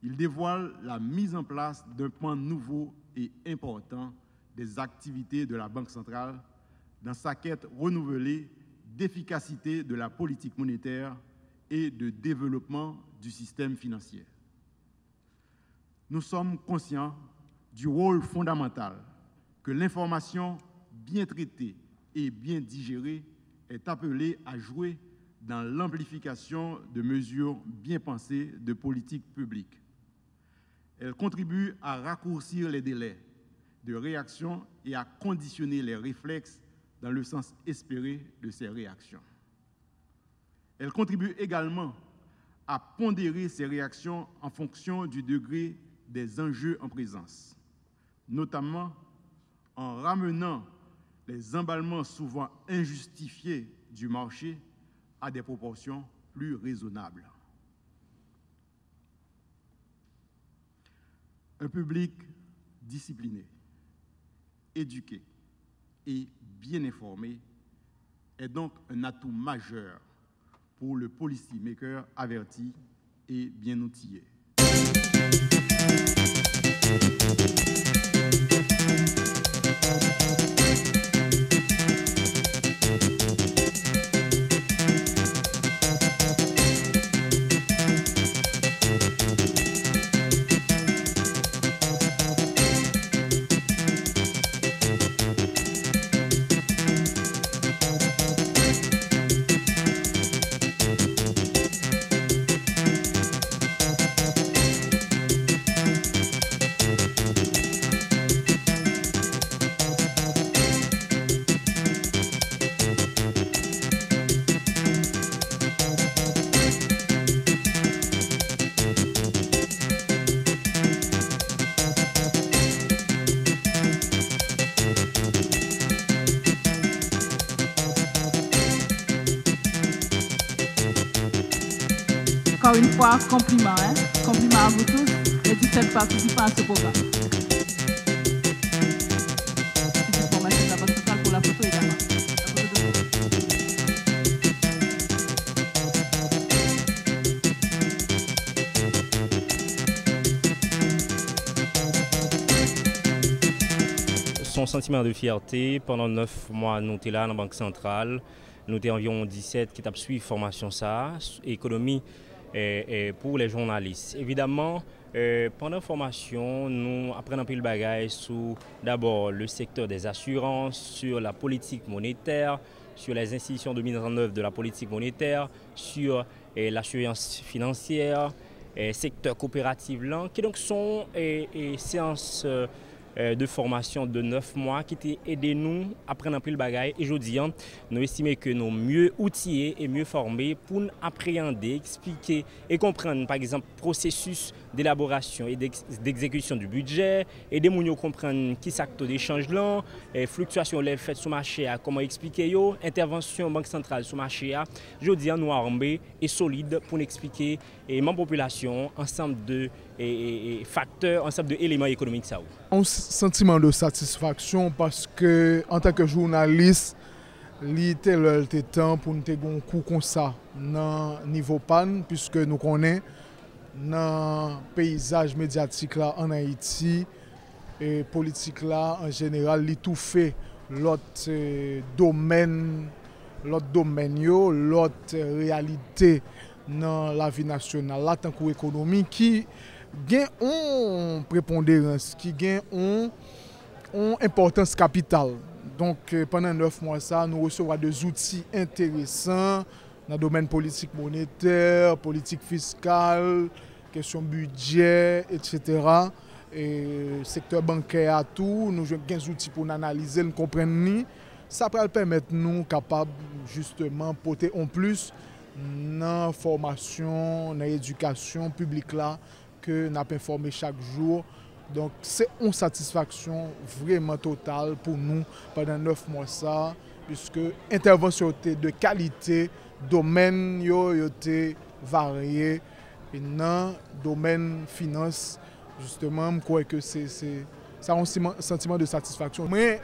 Speaker 10: Il dévoile la mise en place d'un pan nouveau et important des activités de la Banque centrale dans sa quête renouvelée d'efficacité de la politique monétaire et de développement du système financier. Nous sommes conscients du rôle fondamental que l'information bien traitée et bien digérée est appelée à jouer dans l'amplification de mesures bien pensées de politique publique. Elle contribue à raccourcir les délais de réaction et à conditionner les réflexes dans le sens espéré de ces réactions. Elle contribue également à pondérer ces réactions en fonction du degré des enjeux en présence, notamment en ramenant les emballements souvent injustifiés du marché à des proportions plus raisonnables. Un public discipliné, éduqué et bien informé est donc un atout majeur pour le policymaker averti et bien outillé.
Speaker 8: Encore une fois, compliment, hein? Compliment à vous tous, les 17 participants à ce programme. Petite formation de la Banque centrale pour la photo également. La photo de
Speaker 11: Son sentiment de fierté, pendant 9 mois, nous étions là dans la Banque centrale. Nous étions environ 17 qui ont suivi la formation ça, économie pour les journalistes. Évidemment, pendant la formation, nous apprenons un peu le bagage sur d'abord le secteur des assurances, sur la politique monétaire, sur les institutions de mise en œuvre de la politique monétaire, sur l'assurance financière, secteur coopératif, qui donc sont séances de formation de 9 mois qui ont aidé nous à apprendre un peu le bagage. Et aujourd'hui, nous estimons que nous sommes mieux outillés et mieux formés pour appréhender, expliquer et comprendre, par exemple, le processus d'élaboration et d'exécution du budget, aider les gens à comprendre qui s'acte d'échange là, fluctuations les faites sur le marché, comment expliquer yo, intervention banque centrale sur le marché. Aujourd'hui, nous sommes armés et solides pour expliquer et ma population ensemble de facteurs, ensemble d'éléments économiques. Ça.
Speaker 12: Un sentiment de satisfaction parce que en tant que journaliste, il était le temps pour nous avoir un coup comme ça dans le niveau PAN, puisque nous connaissons dans le paysage médiatique là en Haïti et politique là en général, il tout fait l'autre domaine, l'autre réalité dans la vie nationale, là tant qu'économie qui gagne une prépondérance, qui gagne une importance capitale. Donc pendant 9 mois, ça, nous recevrons des outils intéressants dans le domaine politique monétaire, politique fiscale, question budget, etc. Et secteur bancaire à tout, nous avons des outils pour analyser, nous comprendre ça va permettre nous capables justement porter en plus dans la formation, dans l'éducation publique là que nous avons informé chaque jour. Donc c'est une satisfaction vraiment totale pour nous pendant 9 mois ça, puisque intervention de qualité, domaine yo été varié et dans le domaine finance justement, je crois que c'est ça a un sentiment de satisfaction. Mais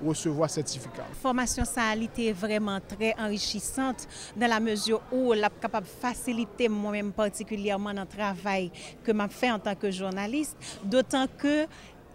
Speaker 12: recevoir certificat.
Speaker 13: La formation ça a été vraiment très enrichissante dans la mesure où elle est capable de faciliter moi-même particulièrement dans le travail que je fais en tant que journaliste. D'autant que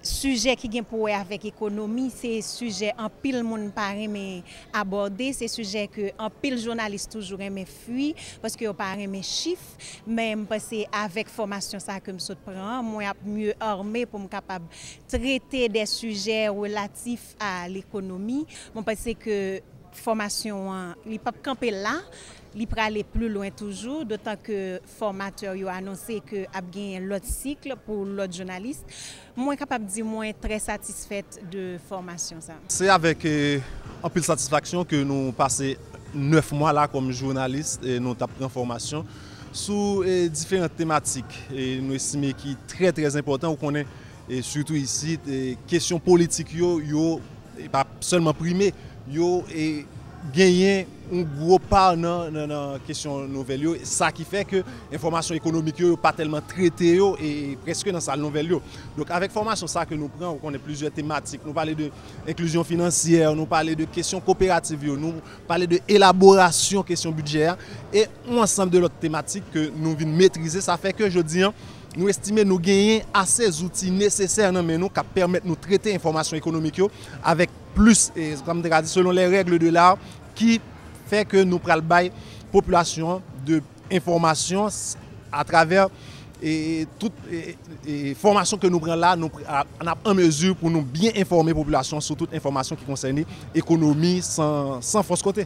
Speaker 13: sujet qui vient pour avec l'économie, c'est sujet en pile monde pas aimer aborder, c'est sujet que en pile journaliste toujours aimer fuir parce que pas aimer chiffres, même parce que avec formation ça que me prend, moi mieux armé pour me capable traiter des sujets relatifs à l'économie. Bon parce que formation il pas camper là, il peut aller plus loin toujours, d'autant que formateur a annoncé que a gagné l'autre cycle pour l'autre journaliste. Moi capable de dire moi très satisfaite de formation ça.
Speaker 14: C'est avec un peu de satisfaction que nous passons 9 mois là comme journaliste et nous avons formation sur différentes thématiques et nous estimons qui est très important on connaît et surtout ici des questions politiques yo pas seulement primé yo et gagner un gros part dans la question nouvelle. Ça qui fait que l'information économique n'est pas tellement traitée et presque dans sa nouvelle. Donc avec formation ça que nous prenons, on connaît plusieurs thématiques. Nous parlons de l'inclusion financière, nous parlons de questions coopératives, nous parlons de élaboration, questions budgétaires et un ensemble de l'autre thématique que nous venons maîtriser. Ça fait que je dis, nous estimons nous gagner assez outils nécessaires mais nous qui permettent de nous traiter l'information économique avec plus, et comme je dit, selon les règles de l'art, qui fait que nous prenons la population de information à travers toute formation que nous prenons là, nous sommes en mesure pour nous bien informer la population sur toute information qui concerne l'économie sans fausse côté.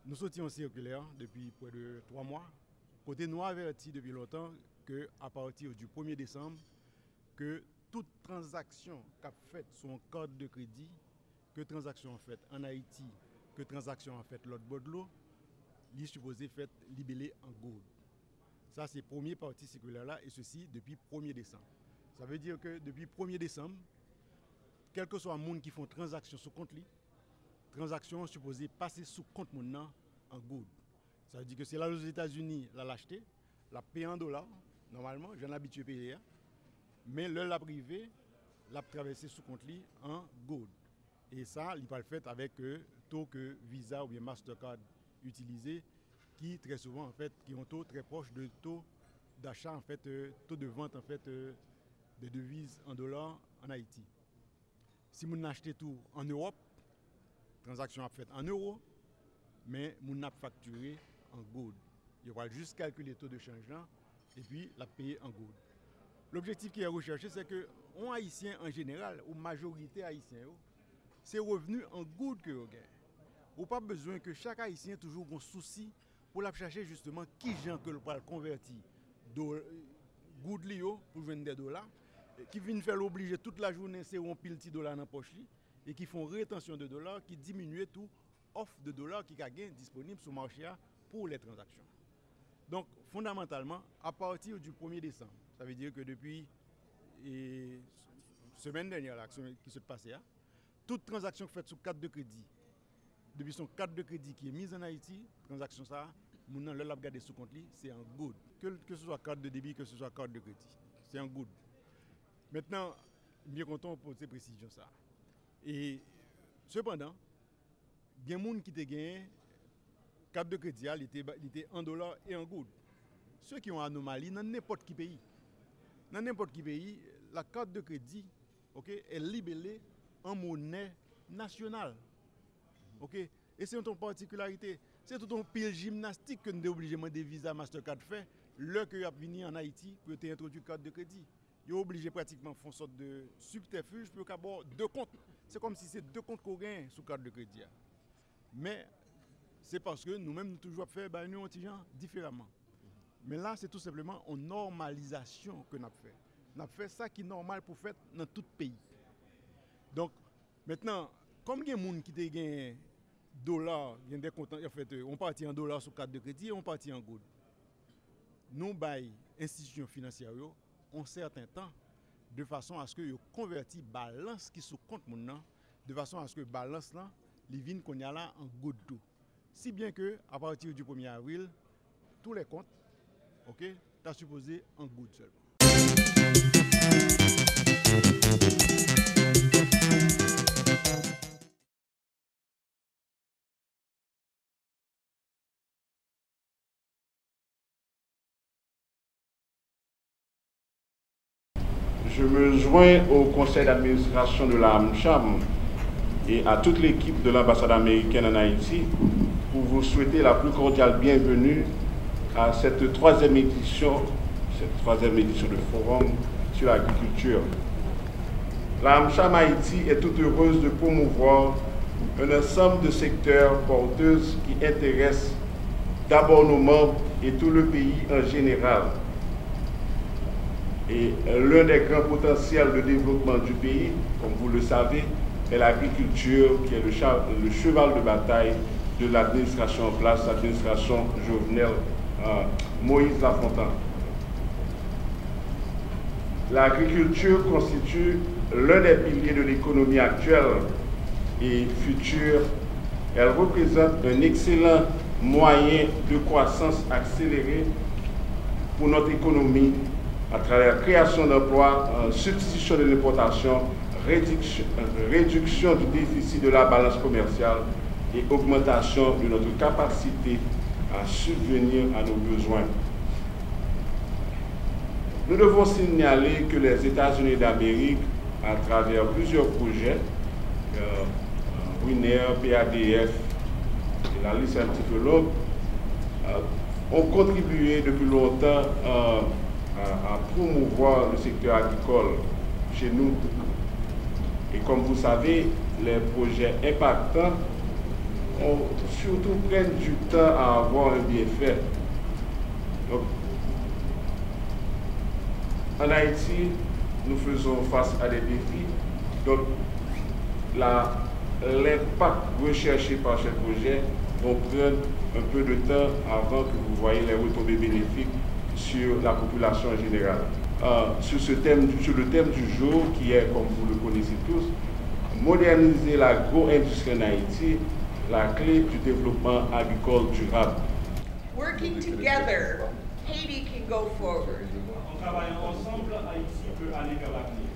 Speaker 10: Nous sortions circulaire depuis près de 3 mois. Côté nous averti depuis longtemps qu'à partir du 1er décembre, que toute transaction faite sur un code de crédit, que transaction faite en Haïti, que transaction faite l'autre bord de l'eau, il est supposé être libellé en gold. Ça, c'est la première partie circulaire là, et ceci depuis 1er décembre. Ça veut dire que depuis 1er décembre, quel que soit le monde qui font transaction sur compte, transaction supposée passer sous compte maintenant en gold. Ça veut dire que c'est là aux États-Unis, là l'acheter, la payer en dollars, normalement, j'en ai habitué à payer. Mais le la privé, l'a traversé sous compte en gold. Et ça, il peut le faire avec taux que Visa ou bien Mastercard utilisé, qui très souvent en fait, qui ont un taux très proche de taux d'achat en fait, taux de vente en fait de devises en dollars en Haïti. Si vous achetez tout en Europe, transaction faite en euros, mais vous n'avez facturé en gold. Il va juste calculer le taux de change là et puis la payer en gold. L'objectif qui est recherché, c'est que les Haïtiens en général, ou majorité haïtienne, c'est revenu en gold que vous gagnez. Vous n'avez pas besoin que chaque Haïtien ait toujours un souci pour la chercher justement qui gens que le convertir gold pour vendre des dollars, qui viennent faire l'obliger toute la journée, c'est un pile de dollars dans la poche et qui font rétention de dollars, qui diminuent tout offre de dollars qui est disponible sur le marché pour les transactions. Donc, fondamentalement, à partir du 1er décembre, ça veut dire que depuis la semaine dernière là, qui s'est passée, toute transaction faite sur carte de crédit, depuis son carte de crédit qui est mise en Haïti, transaction ça, maintenant le l'a regardé sous compte, c'est un good. Que ce soit carte de débit, que ce soit carte de crédit, c'est un good. Maintenant, bien content pour ces précisions ça. Et cependant, il y a des gens qui ont gagné carte de crédit, il était en dollars et en gold. Ceux qui ont anomalie dans n'importe quel pays. Dans n'importe quel pays, la carte de crédit est libellée en monnaie nationale. Okay? Et c'est une particularité. C'est tout un pile gymnastique que nous sommes obligés de demander Visa Mastercard fait. Le que vous avez venu en Haïti pour introduire carte de crédit. Vous êtes obligé pratiquement de faire une sorte de subterfuge pour avoir 2 comptes. C'est comme si c'est 2 comptes qu'on gagne sous carte de crédit. Mais c'est parce que nous-mêmes, nous toujours fait nous différemment. Mais là, c'est tout simplement une normalisation que nous avons fait. N'a fait ça qui est normal pour faire dans tout pays. Donc, maintenant, comme il y a des gens qui ont des dollars, il y a des comptes, en fait, on partit en dollars sur carte de crédit et on partit en gold. Nous, bail institutions financières, ont certain temps, de façon à ce que vous convertissez balance qui sous compte maintenant, de façon à ce que balance là, les vignes qu'on y a là en good tout. Si bien que, à partir du 1er avril, tous les comptes, ok, t'as supposé en good seulement.
Speaker 6: Je me joins au conseil d'administration de la AmCham et à toute l'équipe de l'ambassade américaine en Haïti pour vous souhaiter la plus cordiale bienvenue à cette troisième édition de forum sur l'agriculture. La AmCham Haïti est toute heureuse de promouvoir un ensemble de secteurs porteuses qui intéressent d'abord nos membres et tout le pays en général. Et l'un des grands potentiels de développement du pays, comme vous le savez, est l'agriculture, qui est le cheval de bataille de l'administration en place, l'administration Jovenel Moïse Lafontaine. L'agriculture constitue l'un des piliers de l'économie actuelle et future. Elle représente un excellent moyen de croissance accélérée pour notre économie à travers la création d'emplois, substitution de l'importation, réduction du déficit de la balance commerciale et augmentation de notre capacité à subvenir à nos besoins. Nous devons signaler que les États-Unis d'Amérique, à travers plusieurs projets, WINER, PADF, et la liste est un petit peu longue, ont contribué depuis longtemps à promouvoir le secteur agricole chez nous. Et comme vous savez, les projets impactants surtout prennent du temps à avoir un bienfait. Donc, en Haïti, nous faisons face à des défis. Donc, l'impact recherché par ces projets vont prendre un peu de temps avant que vous voyez les retombées bénéfiques sur la population en général. Sur le thème du jour, qui est, comme vous le connaissez tous, moderniser l'agro-industrie en Haïti, la clé du développement agricole durable.
Speaker 15: Working together, Haiti can go forward.
Speaker 16: En travaillant ensemble, Haïti peut aller vers l'avenir.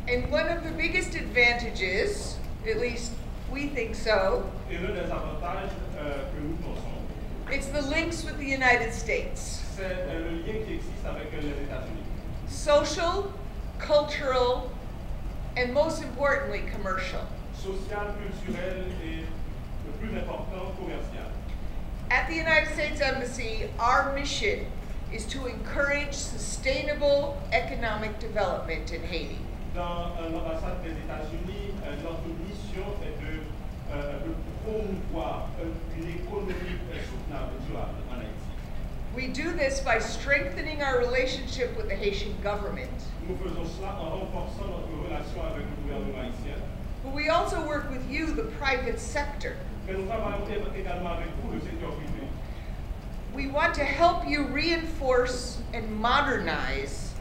Speaker 15: And one of the biggest advantages, at least we think so,
Speaker 16: Et l'un des avantages que nous pensons,
Speaker 15: it's the links with the United States.
Speaker 16: C'est le lien qui existe avec les États-Unis.
Speaker 15: Social, cultural, and most importantly, commercial.
Speaker 16: Social, culturel et le plus important, commercial.
Speaker 15: At the United States Embassy, our mission is to encourage sustainable economic development in Haiti.
Speaker 16: Dans l'ambassade des États-Unis, notre mission est de promouvoir une économie soutenable, durable en Haïti.
Speaker 15: We do this by strengthening our relationship with the Haitian government.
Speaker 16: Nous faisons cela en renforçant notre relation avec le gouvernement haïtien.
Speaker 15: But we also work with you, the private sector.
Speaker 16: Mais nous travaillons également avec vous, le secteur privé.
Speaker 15: We want to help you reinforce and modernize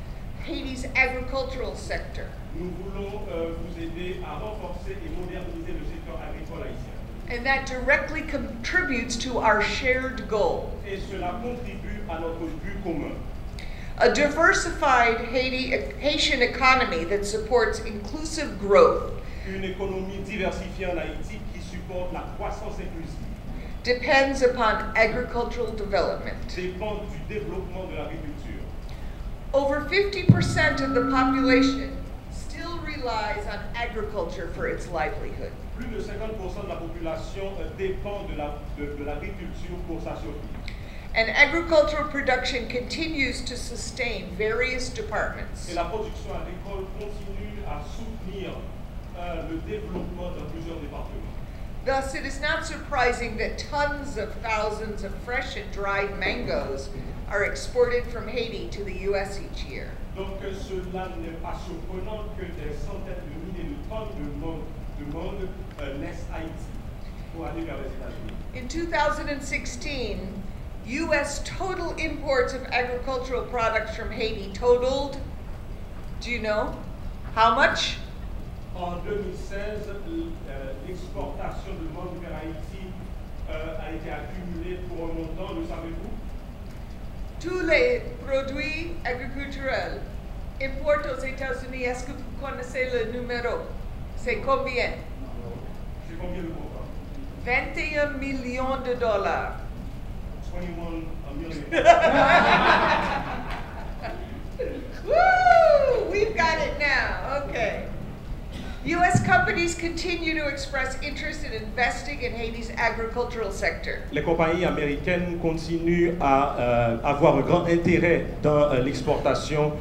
Speaker 15: Haiti's agricultural sector.
Speaker 16: Nous voulons vous aider à renforcer et moderniser le secteur agricole haïtien.
Speaker 15: And that directly contributes to our shared goal.
Speaker 16: Et cela contribue à notre but commun.
Speaker 15: A diversified Haitian economy that supports inclusive growth.
Speaker 16: Une économie diversifiée en Haïti qui supporte la croissance inclusive.
Speaker 15: Depends upon agricultural development.
Speaker 16: Dépend du développement de l'agriculture.
Speaker 15: Over 50% of the population still relies on agriculture for its livelihood.
Speaker 16: Plus de 50% de la population dépend de l'agriculture pour sa survie.
Speaker 15: And agricultural production continues to sustain various departments.
Speaker 16: Et la production agricole continue à soutenir le développement dans plusieurs départements.
Speaker 15: Thus, it is not surprising that tons of thousands of fresh and dried mangoes are exported from Haiti to the U.S. each year.
Speaker 16: Donc cela n'est pas surprenant que des centaines de milliers de tonnes de mangue naissent à Haïti pour aller vers les États-Unis.
Speaker 15: In 2016, U.S. total imports of agricultural products from Haiti totaled, do you know, how much?
Speaker 16: En 2016, l'exportation de mangue vers Haïti a été accumulée pour un montant, le savez-vous?
Speaker 15: Tous les produits agriculturels importés aux États-Unis, est-ce que vous connaissez le numéro? C'est combien?
Speaker 16: C'est combien le montant?
Speaker 15: 21 millions de dollars.
Speaker 16: 21 million.
Speaker 15: Woo! We've got it now. Okay. U.S. companies continue to express interest in investing in Haiti's agricultural sector.
Speaker 16: Les compagnies américaines continuent à avoir un grand intérêt dans l'exportation,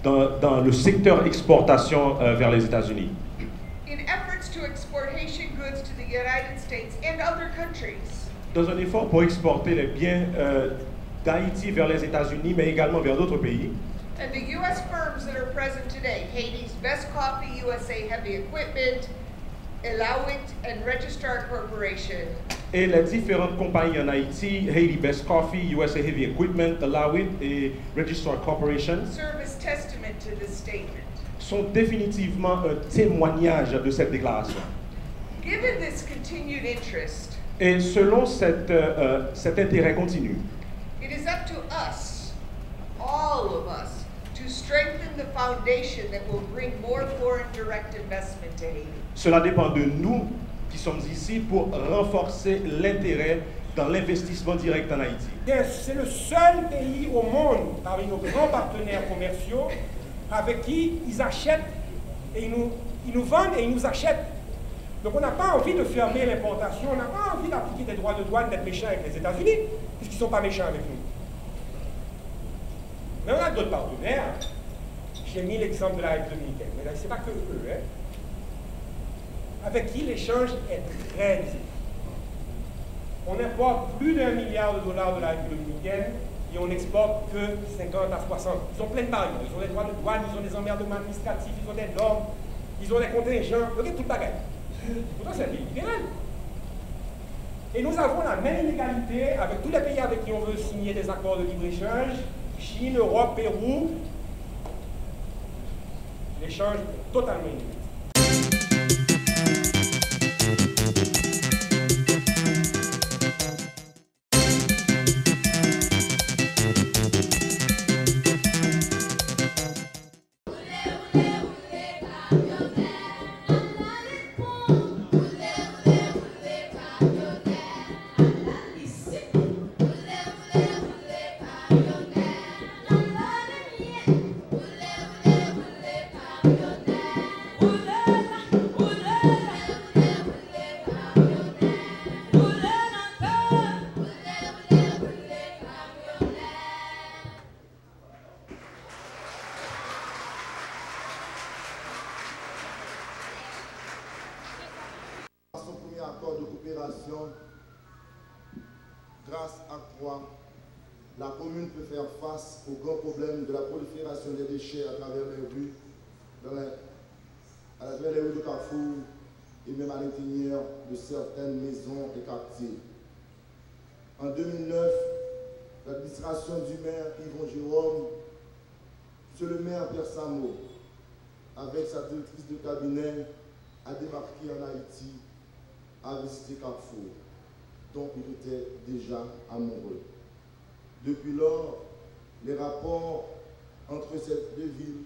Speaker 16: dans le secteur exportation vers les États-Unis.
Speaker 15: In efforts to export Haitian goods to the United States and other countries.
Speaker 16: Dans un effort pour exporter les biens d'Haïti vers les États-Unis, mais également vers d'autres pays.
Speaker 15: And the U.S. firms that are present today, Haiti's Best Coffee, USA Heavy Equipment, Elawit, and Registrar Corporation.
Speaker 16: Et les différentes compagnies en Haïti, Haiti Best Coffee, USA Heavy Equipment, Elawit et Registrar Corporation,
Speaker 15: serve as testament to this statement.
Speaker 16: Sont définitivement un témoignage de cette déclaration.
Speaker 15: Given this continued interest,
Speaker 16: et selon cet intérêt continu,
Speaker 15: it is up to us, all of us, to strengthen the foundation that will bring more foreign direct investment to Haiti.
Speaker 16: Cela dépend de nous qui sommes ici pour renforcer l'intérêt dans l'investissement direct en Haïti.
Speaker 17: C'est le seul pays au monde, parmi nos grands partenaires commerciaux, avec qui ils achètent et ils nous vendent et ils nous achètent. Donc on n'a pas envie de fermer l'importation, on n'a pas envie d'appliquer des droits de douane, d'être méchants avec les États-Unis, puisqu'ils ne sont pas méchants avec nous. Mais on a d'autres partenaires. J'ai mis l'exemple de la République dominicaine, mais ce n'est pas que eux, hein, avec qui l'échange est très difficile. On importe plus d'1 milliard de dollars de la République dominicaine et on n'exporte que 50 à 60. Ils ont plein de barrières, ils ont des droits de douane, ils ont des emmerdements administratifs, ils ont des normes, ils ont des contingents, ok, tout le bagage. Pourtant, c'est un pays libéral. Et nous avons la même inégalité avec tous les pays avec qui on veut signer des accords de libre-échange, Chine, Europe, Pérou. L'échange est totalement inégal.
Speaker 18: Grâce à quoi la commune peut faire face au grand problème de la prolifération des déchets à travers les rues, à travers les rues de Carrefour et même à l'intérieur de certaines maisons et quartiers. En 2009, l'administration du maire Yvon Jérôme, M. le maire Pierre Samo, avec sa directrice de cabinet, a débarqué en Haïti, a visité Carrefour, dont il était déjà amoureux. Depuis lors, les rapports entre ces deux villes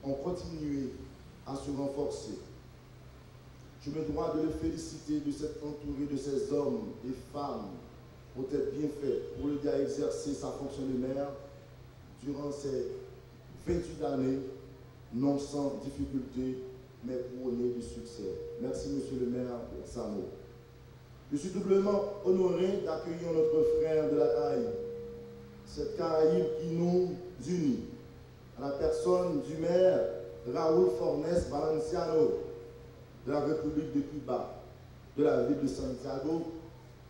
Speaker 18: ont continué à se renforcer. Je me dois de le féliciter de s'être entouré de ces hommes et femmes au être bien fait pour l'aider à exercer sa fonction de maire durant ces 28 années, non sans difficulté, mais couronné de succès. Merci, Monsieur le maire Samo. Je suis doublement honoré d'accueillir notre frère de la Caraïbe, cette Caraïbe qui nous unit, à la personne du maire Raoul Fornes Valenciano de la République de Cuba, de la ville de Santiago,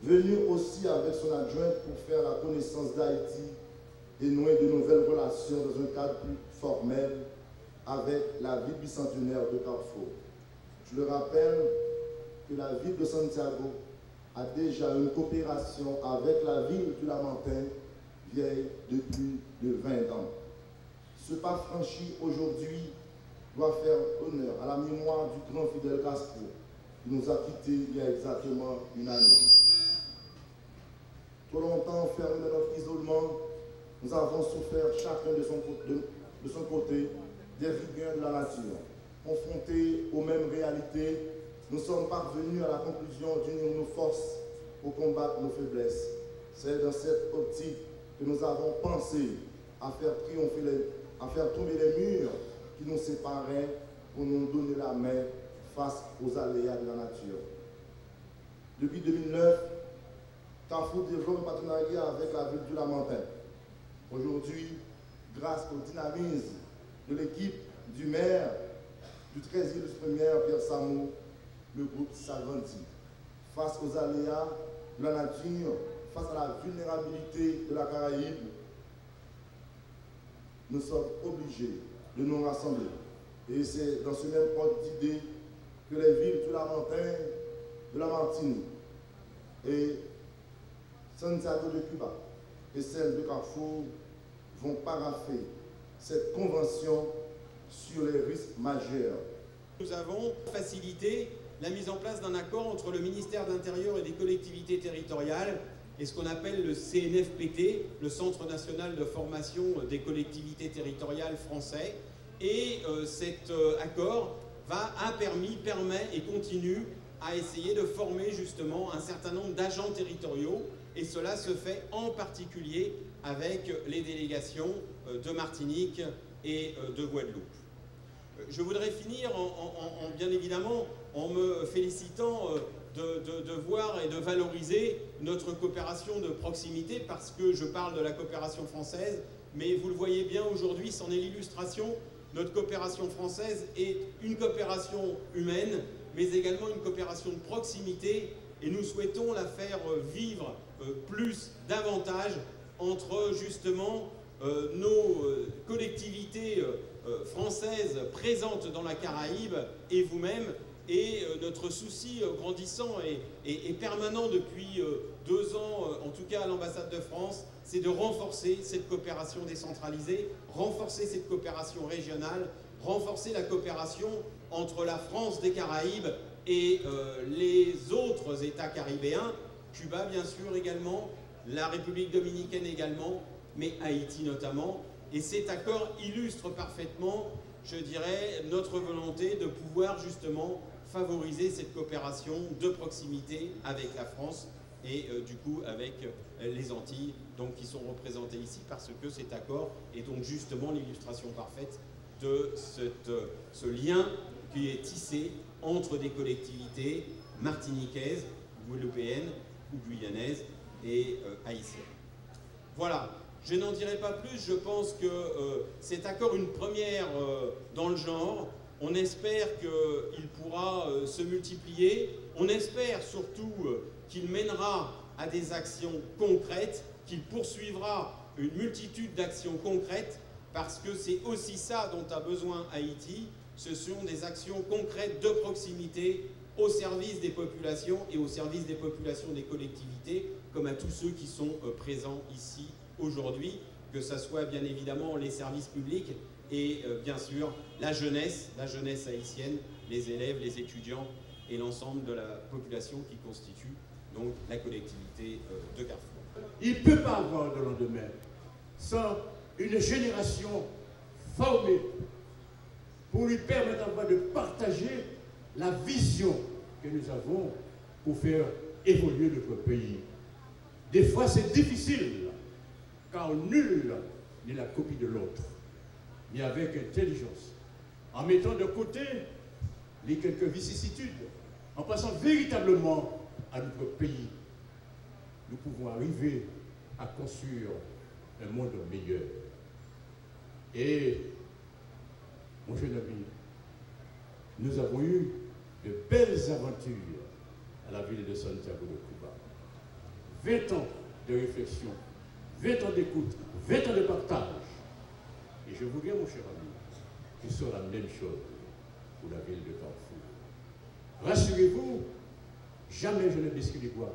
Speaker 18: venu aussi avec son adjointe pour faire la connaissance d'Haïti et nouer de nouvelles relations dans un cadre plus formel avec la ville bicentenaire de Carrefour. Je le rappelle que la ville de Santiago a déjà une coopération avec la ville du Lamentin vieille depuis de 20 ans. Ce pas franchi aujourd'hui doit faire honneur à la mémoire du grand Fidel Castro qui nous a quittés il y a exactement une année. Trop longtemps enfermés dans notre isolement, nous avons souffert chacun de son côté des rigueurs de la nature. Confrontés aux mêmes réalités, nous sommes parvenus à la conclusion d'unir nos forces pour combattre nos faiblesses. C'est dans cette optique que nous avons pensé à faire tomber les murs qui nous séparaient pour nous donner la main face aux aléas de la nature. Depuis 2009, Carrefour développe un partenariat avec la ville du Lamentin. Aujourd'hui, grâce au dynamisme de l'équipe du maire du 13e premier Pierre Samou, le groupe s'agrandit. Face aux aléas de la nature, face à la vulnérabilité de la Caraïbe, nous sommes obligés de nous rassembler. Et c'est dans ce même ordre d'idée que les villes du Lamentin, de la Martinique et Santiago de Cuba et celles de Carrefour vont parapher cette convention sur les risques majeurs.
Speaker 19: Nous avons facilité la mise en place d'un accord entre le ministère de l'Intérieur et des collectivités territoriales et ce qu'on appelle le CNFPT, le Centre national de formation des collectivités territoriales français. Et cet accord permet et continue à essayer de former justement un certain nombre d'agents territoriaux, et cela se fait en particulier avec les délégations de Martinique et de Guadeloupe. Je voudrais finir bien évidemment en me félicitant de voir et de valoriser notre coopération de proximité, parce que je parle de la coopération française, mais vous le voyez bien aujourd'hui, c'en est l'illustration. Notre coopération française est une coopération humaine, mais également une coopération de proximité, et nous souhaitons la faire vivre davantage entre justement nos collectivités françaises présentes dans la Caraïbe et vous-même, et notre souci grandissant et permanent depuis 2 ans, en tout cas à l'ambassade de France, c'est de renforcer cette coopération décentralisée, renforcer cette coopération régionale, renforcer la coopération entre la France des Caraïbes et les autres États caribéens, Cuba bien sûr également, la République dominicaine également, mais Haïti notamment. Et cet accord illustre parfaitement, je dirais, notre volonté de pouvoir justement favoriser cette coopération de proximité avec la France et du coup avec les Antilles, donc qui sont représentées ici, parce que cet accord est donc justement l'illustration parfaite de ce lien qui est tissé entre des collectivités martiniquaises, guadeloupéennes ou guyanaises et haïtiennes. Voilà, je n'en dirai pas plus, je pense que cet accord est une première dans le genre. On espère qu'il pourra se multiplier, on espère surtout qu'il mènera à des actions concrètes, qu'il poursuivra une multitude d'actions concrètes, parce que c'est aussi ça dont a besoin Haïti, ce sont des actions concrètes de proximité au service des populations et au service des populations des collectivités, comme à tous ceux qui sont présents ici aujourd'hui, que ce soit bien évidemment les services publics et bien sûr la jeunesse haïtienne, les élèves, les étudiants et l'ensemble de la population qui constitue donc la collectivité de Carrefour.
Speaker 20: Il ne peut pas avoir de lendemain sans une génération formée pour lui permettre de partager la vision que nous avons pour faire évoluer notre pays. Des fois c'est difficile, car nul n'est la copie de l'autre, mais avec intelligence, en mettant de côté les quelques vicissitudes, en passant véritablement à notre pays, nous pouvons arriver à construire un monde meilleur. Et, mon jeune ami, nous avons eu de belles aventures à la ville de Santiago de Cuba. 20 ans de réflexion, 20 ans d'écoute, 20 ans de partage. Et je vous dis, mon cher ami, qu'il sera la même chose pour la ville de Carrefour. Rassurez-vous, jamais je ne baisserai les bois.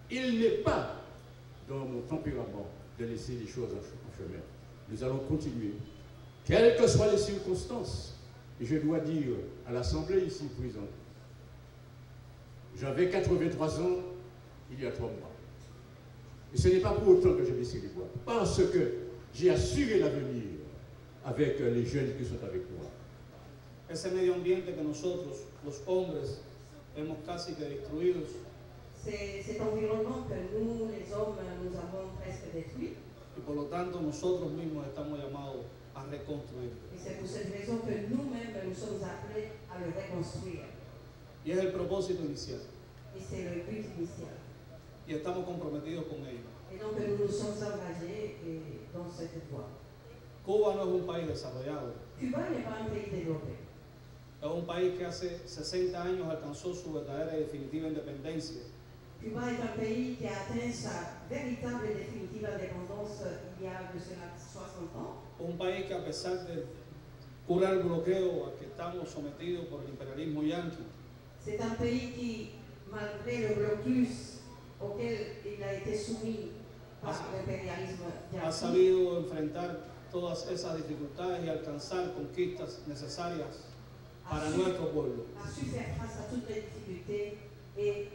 Speaker 20: Il n'est pas dans mon tempérament de laisser les choses en chemin. Nous allons continuer, quelles que soient les circonstances. Et je dois dire à l'Assemblée ici présente, j'avais 83 ans il y a 3 mois. Et ce n'est pas pour autant que j'ai baissé les bois, parce que j'ai assuré l'avenir avec les jeunes qui sont avec moi.
Speaker 21: Ese medio ambiente que nosotros, los hombres, hemos casi que destruido.
Speaker 22: C'est cet environnement que nous, les hommes, nous avons presque détruit.
Speaker 21: Y por lo tanto nosotros mismos estamos llamados a reconstruir.
Speaker 22: Et c'est pour cette raison que nous-mêmes, nous sommes appelés à le reconstruire.
Speaker 21: Y es el propósito inicial.
Speaker 22: Et c'est le but initial.
Speaker 21: Y estamos comprometidos con ello.
Speaker 22: Et donc nous nous sommes engagés dans cette voie.
Speaker 21: Cuba no es un país desarrollado.
Speaker 22: Cuba n'est pas un pays développé.
Speaker 21: Es un país que hace 60 años alcanzó su verdadera y definitiva independencia.
Speaker 22: Cuba est un pays qui a atteint sa véritable et définitive indépendance il y a de cela 60 ans.
Speaker 21: Un país que a pesar de curar el bloqueo al que estamos sometidos por el imperialismo yanqui,
Speaker 22: c'est un pays qui, malgré le blocus auquel il a été soumis par l'impérialisme
Speaker 21: ha sabido enfrentar todas esas dificultades y alcanzar conquistas necesarias para nuestro pueblo.
Speaker 22: A su faire face à toutes les difficultés et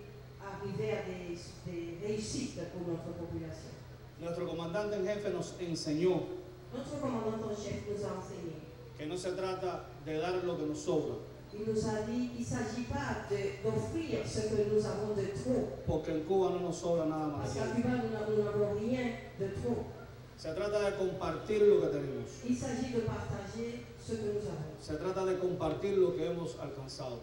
Speaker 22: arriver à des réussites pour notre population.
Speaker 21: Nuestro comandante en jefe nos enseñó
Speaker 22: Notre commandant en chef nous a enseigné
Speaker 21: que no se trata de dar lo que nos sobra.
Speaker 22: Il nous a dit qu'il ne s'agit pas d'offrir ce que nous avons de trop.
Speaker 21: Porque en Cuba no nos sobra nada
Speaker 22: Parce qu'à
Speaker 21: material.
Speaker 22: Cuba, nous n'avons rien de trop.
Speaker 21: Se trata de compartir lo que tenemos.
Speaker 22: Il s'agit de partager ce que nous avons.
Speaker 21: Se trata de compartir lo que hemos alcanzado.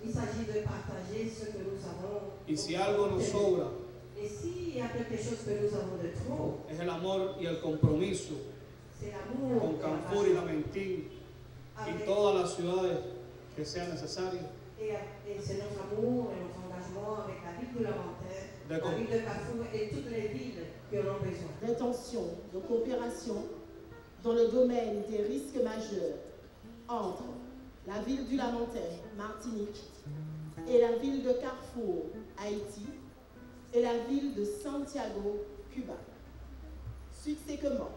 Speaker 22: Il s'agit de partager ce que nous avons.
Speaker 21: Y si algo nos sobra,
Speaker 22: Et s'il y a quelque chose que nous avons de trop,
Speaker 21: es el amor y el compromiso
Speaker 22: c'est l'amour
Speaker 21: con Canfur y Lamentín y todas las ciudades que sean necesarias.
Speaker 22: et c'est notre amour et notre engagement avec la ville de Lamentaire, la
Speaker 21: D'accord.
Speaker 22: ville de Carrefour et toutes les villes qui en ont besoin.
Speaker 23: D'intention de coopération dans le domaine des risques majeurs entre la ville du Lamentin, Martinique, et la ville de Carrefour, Haïti, et la ville de Santiago, Cuba. Successivement,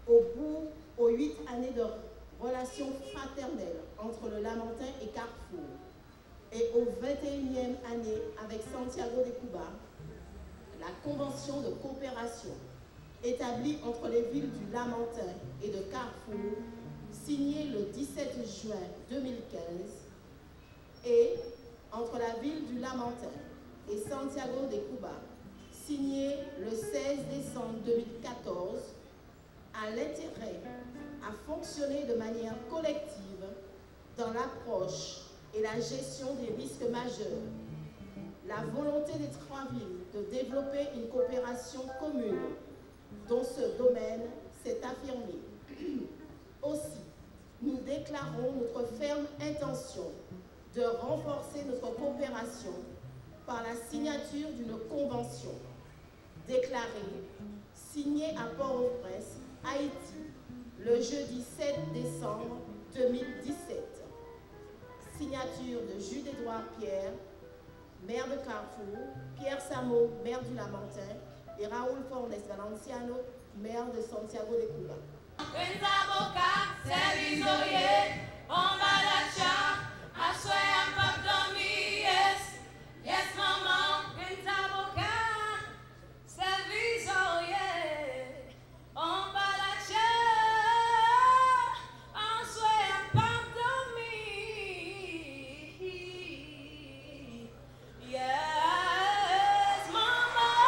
Speaker 23: aux 8 années de relations fraternelles entre le Lamentin et Carrefour, et aux 21e année avec Santiago de Cuba, la convention de coopération établie entre les villes du Lamentin et de Carrefour, signée le 17 juin 2015, et entre la ville du Lamentin et Santiago de Cuba, signée le 16 décembre 2014, a l'intérêt à fonctionner de manière collective dans l'approche et la gestion des risques majeurs. La volonté des 3 villes de développer une coopération commune dans ce domaine s'est affirmée. Aussi, nous déclarons notre ferme intention de renforcer notre coopération par la signature d'une convention déclarée, signée à Port-au-Prince, Haïti, le jeudi 7 décembre 2017. Signature de Jules-Édouard Pierre, maire de Carrefour, Pierre Samo, maire du Lamentin, et Raoul Fornes Valenciano, maire de Santiago de Cuba.
Speaker 24: Yes, mama, Pentaboca, service, oh yeah, on va la en soi, pardon me. Yes, mama.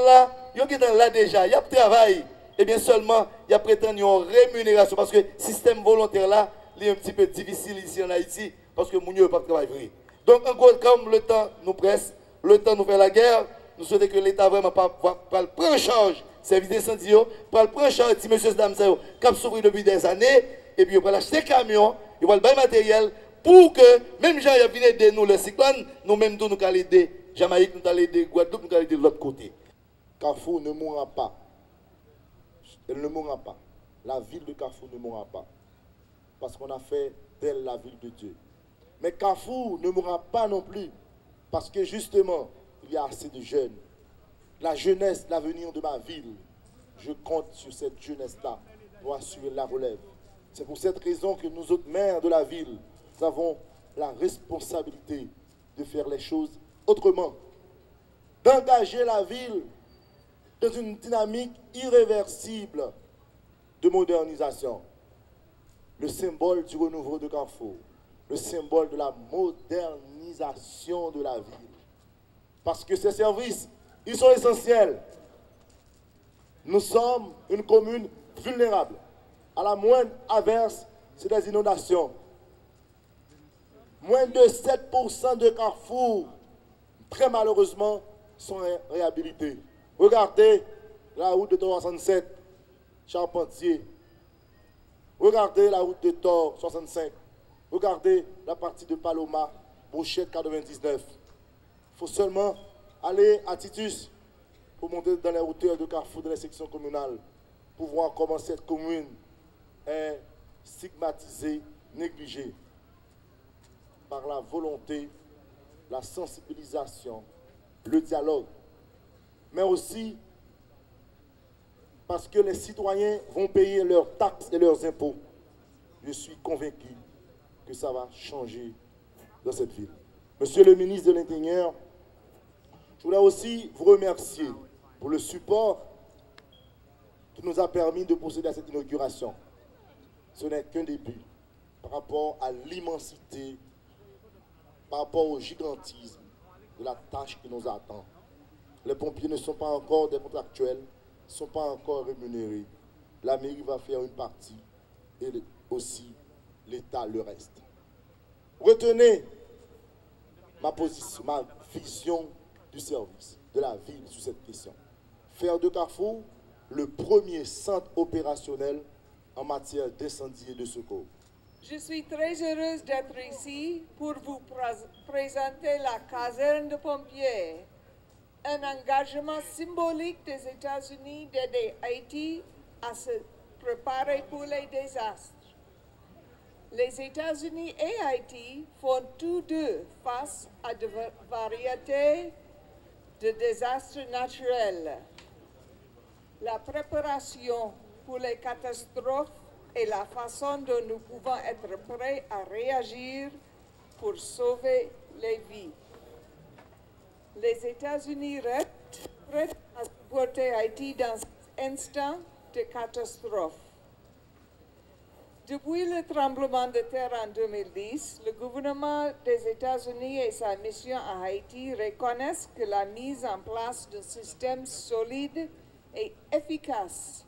Speaker 1: là, ils sont là déjà, il y a travail. Et bien seulement, il y a prétendu une rémunération parce que le système volontaire là, il est un petit peu difficile ici en Haïti parce que les gens ne pas travailler. Donc, en gros, comme le temps nous presse, le temps nous fait la guerre, nous souhaitons que l'État vraiment pas prendre en charge service d'incendie, pas prendre en charge ces messieurs dames qui ont souffert depuis des années, et puis on va acheter des camions, il va le bail matériel pour que même gens viennent aider nous, le cyclone, nous-mêmes nous allons aider. Jamaïque nous allons aider, Guadeloupe nous allons aider de l'autre côté. Carrefour ne mourra pas. Elle ne mourra pas. La ville de Carrefour ne mourra pas. Parce qu'on a fait d'elle la ville de Dieu. Mais Carrefour ne mourra pas non plus. Parce que justement, il y a assez de jeunes. La jeunesse, l'avenir de ma ville, je compte sur cette jeunesse-là pour assurer la relève. C'est pour cette raison que nous autres maires de la ville, nous avons la responsabilité de faire les choses autrement. D'engager la ville dans une dynamique irréversible de modernisation. Le symbole du renouveau de Carrefour, le symbole de la modernisation de la ville. Parce que ces services, ils sont essentiels. Nous sommes une commune vulnérable. À la moindre averse, c'est des inondations. Moins de 7% de Carrefour, très malheureusement, sont réhabilités. Regardez la route de 367, Charpentier. Regardez la route de Thor 65. Regardez la partie de Paloma, Brochette 99. Il faut seulement aller à Titus pour monter dans les hauteurs de Carrefour de la section communale pour voir comment cette commune est stigmatisée, négligée par la volonté, la sensibilisation, le dialogue, mais aussi parce que les citoyens vont payer leurs taxes et leurs impôts. Je suis convaincu que ça va changer dans cette ville. Monsieur le ministre de l'Intérieur, je voulais aussi vous remercier pour le support qui nous a permis de procéder à cette inauguration. Ce n'est qu'un début par rapport à l'immensité, par rapport au gigantisme de la tâche qui nous attend. Les pompiers ne sont pas encore des contractuels, ne sont pas encore rémunérés. La mairie va faire une partie et aussi l'État le reste. Retenez ma position, ma vision du service, de la ville sur cette question. Faire de Carrefour le premier centre opérationnel en matière d'incendie et de secours.
Speaker 2: Je suis très heureuse d'être ici pour vous présenter la caserne de pompiers, un engagement symbolique des États-Unis d'aider Haïti à se préparer pour les désastres. Les États-Unis et Haïti font tous deux face à de variétés de désastres naturels. La préparation pour les catastrophes et la façon dont nous pouvons être prêts à réagir pour sauver les vies. Les États-Unis restent prêts à supporter Haïti dans cet instant de catastrophe. Depuis le tremblement de terre en 2010, le gouvernement des États-Unis et sa mission à Haïti reconnaissent que la mise en place d'un système solide et efficace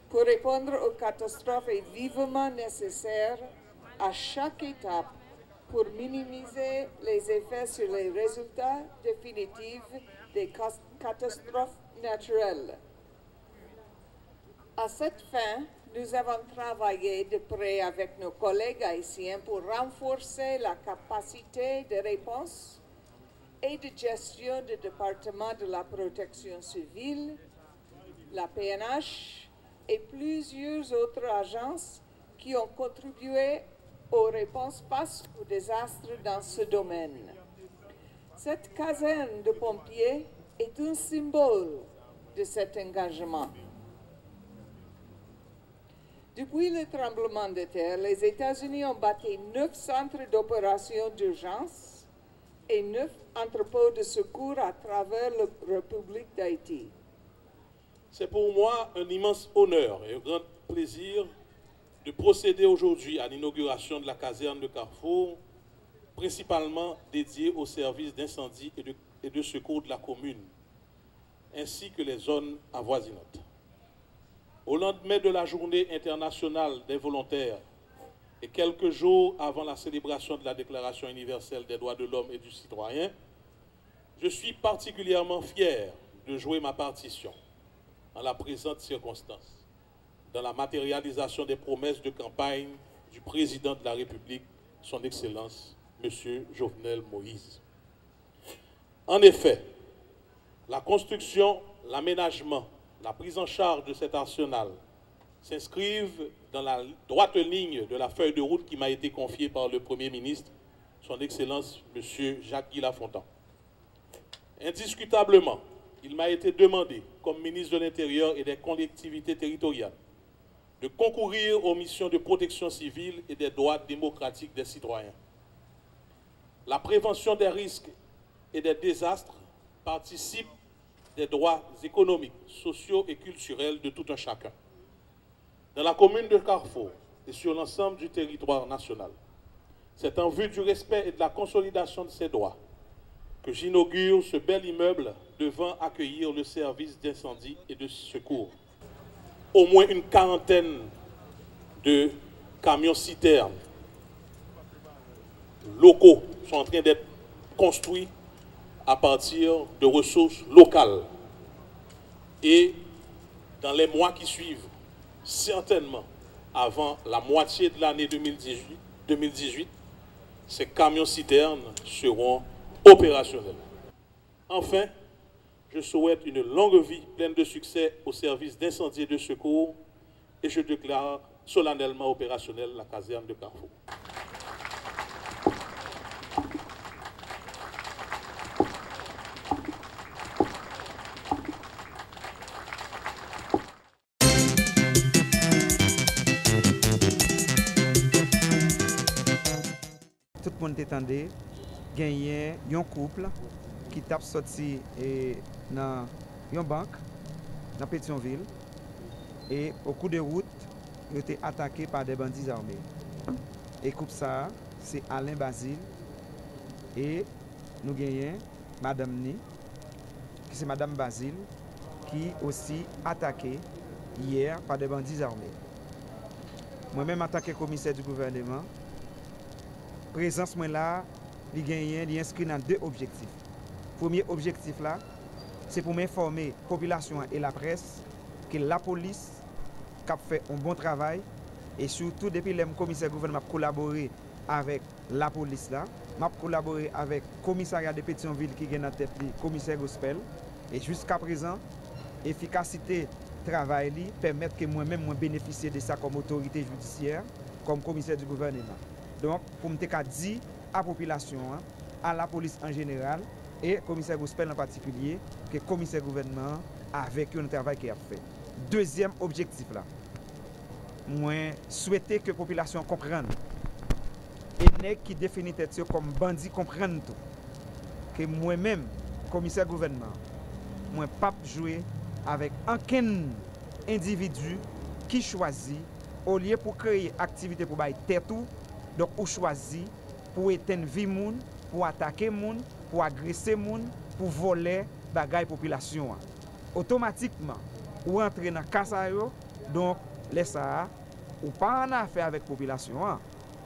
Speaker 2: pour répondre aux catastrophes est vivement nécessaire à chaque étape pour minimiser les effets sur les résultats définitifs des catastrophes naturelles. À cette fin, nous avons travaillé de près avec nos collègues haïtiens pour renforcer la capacité de réponse et de gestion du département de la protection civile, la PNH et plusieurs autres agences qui ont contribué aux réponses face aux désastres dans ce domaine. Cette caserne de pompiers est un symbole de cet engagement. Depuis le tremblement de terre, les États-Unis ont bâti 9 centres d'opération d'urgence et 9 entrepôts de secours à travers la République d'Haïti.
Speaker 3: C'est pour moi un immense honneur et un grand plaisir de procéder aujourd'hui à l'inauguration de la caserne de Carrefour, principalement dédiée au service d'incendie et de secours de la commune. ainsi que les zones avoisinantes. Au lendemain de la Journée internationale des volontaires et quelques jours avant la célébration de la Déclaration universelle des droits de l'homme et du citoyen, je suis particulièrement fier de jouer ma partition en la présente circonstance, dans la matérialisation des promesses de campagne du président de la République, son Excellence, M. Jovenel Moïse. En effet, la construction, l'aménagement, la prise en charge de cet arsenal s'inscrivent dans la droite ligne de la feuille de route qui m'a été confiée par le Premier ministre, son Excellence, M. Jacques-Guy Lafontaine. Indiscutablement, il m'a été demandé, comme ministre de l'Intérieur et des collectivités territoriales, de concourir aux missions de protection civile et des droits démocratiques des citoyens. La prévention des risques et des désastres participe des droits économiques, sociaux et culturels de tout un chacun. Dans la commune de Carrefour et sur l'ensemble du territoire national, c'est en vue du respect et de la consolidation de ces droits que j'inaugure ce bel immeuble devant accueillir le service d'incendie et de secours. Au moins une quarantaine de camions-citernes locaux sont en train d'être construits à partir de ressources locales. Et dans les mois qui suivent, certainement avant la moitié de l'année 2018, ces camions-citernes seront opérationnels. Enfin, je souhaite une longue vie pleine de succès au service d'incendie et de secours et je déclare solennellement opérationnelle la caserne de Carrefour.
Speaker 4: Tout le monde t'entendait, gagné un couple qui tape sorti dans une banque dans Pétionville et au cours de route, il a été attaqué par des bandits armés. Et couple ça, c'est Alain Basile et nous gagnons Madame Ni, qui c'est Madame Basile, qui aussi attaqué hier par des bandits armés. Moi-même attaqué commissaire du gouvernement. Présence moi là, il inscrit dans deux objectifs. Premier objectif là, c'est pour m'informer la population et la presse que la police a fait un bon travail et surtout depuis le commissaire du gouvernement a collaboré avec la police là, m'a collaboré avec le commissariat de Pétionville qui est dans tête le commissaire Gospel et jusqu'à présent, l'efficacité du travail permet que moi-même bénéficie de ça comme autorité judiciaire, comme commissaire du gouvernement. Donc, pour me dire à la population, à la police en général, et commissaire Gospel en particulier, que le commissaire gouvernement avec un travail qu'il a fait. Deuxième objectif là, moi souhaiter que la population comprenne et les qui définissent comme bandits comprennent tout. Que moi-même, commissaire gouvernement, moi pas jouer avec aucun individu qui choisit au lieu pour créer activité pour bailler tête tout. Donc, on choisit pour éteindre vie moun, pour attaquer moun, pour agresser moun, pour voler bagay population. Automatiquement, ou entrer dans casa yo, donc les ça ou pas en affaire avec population,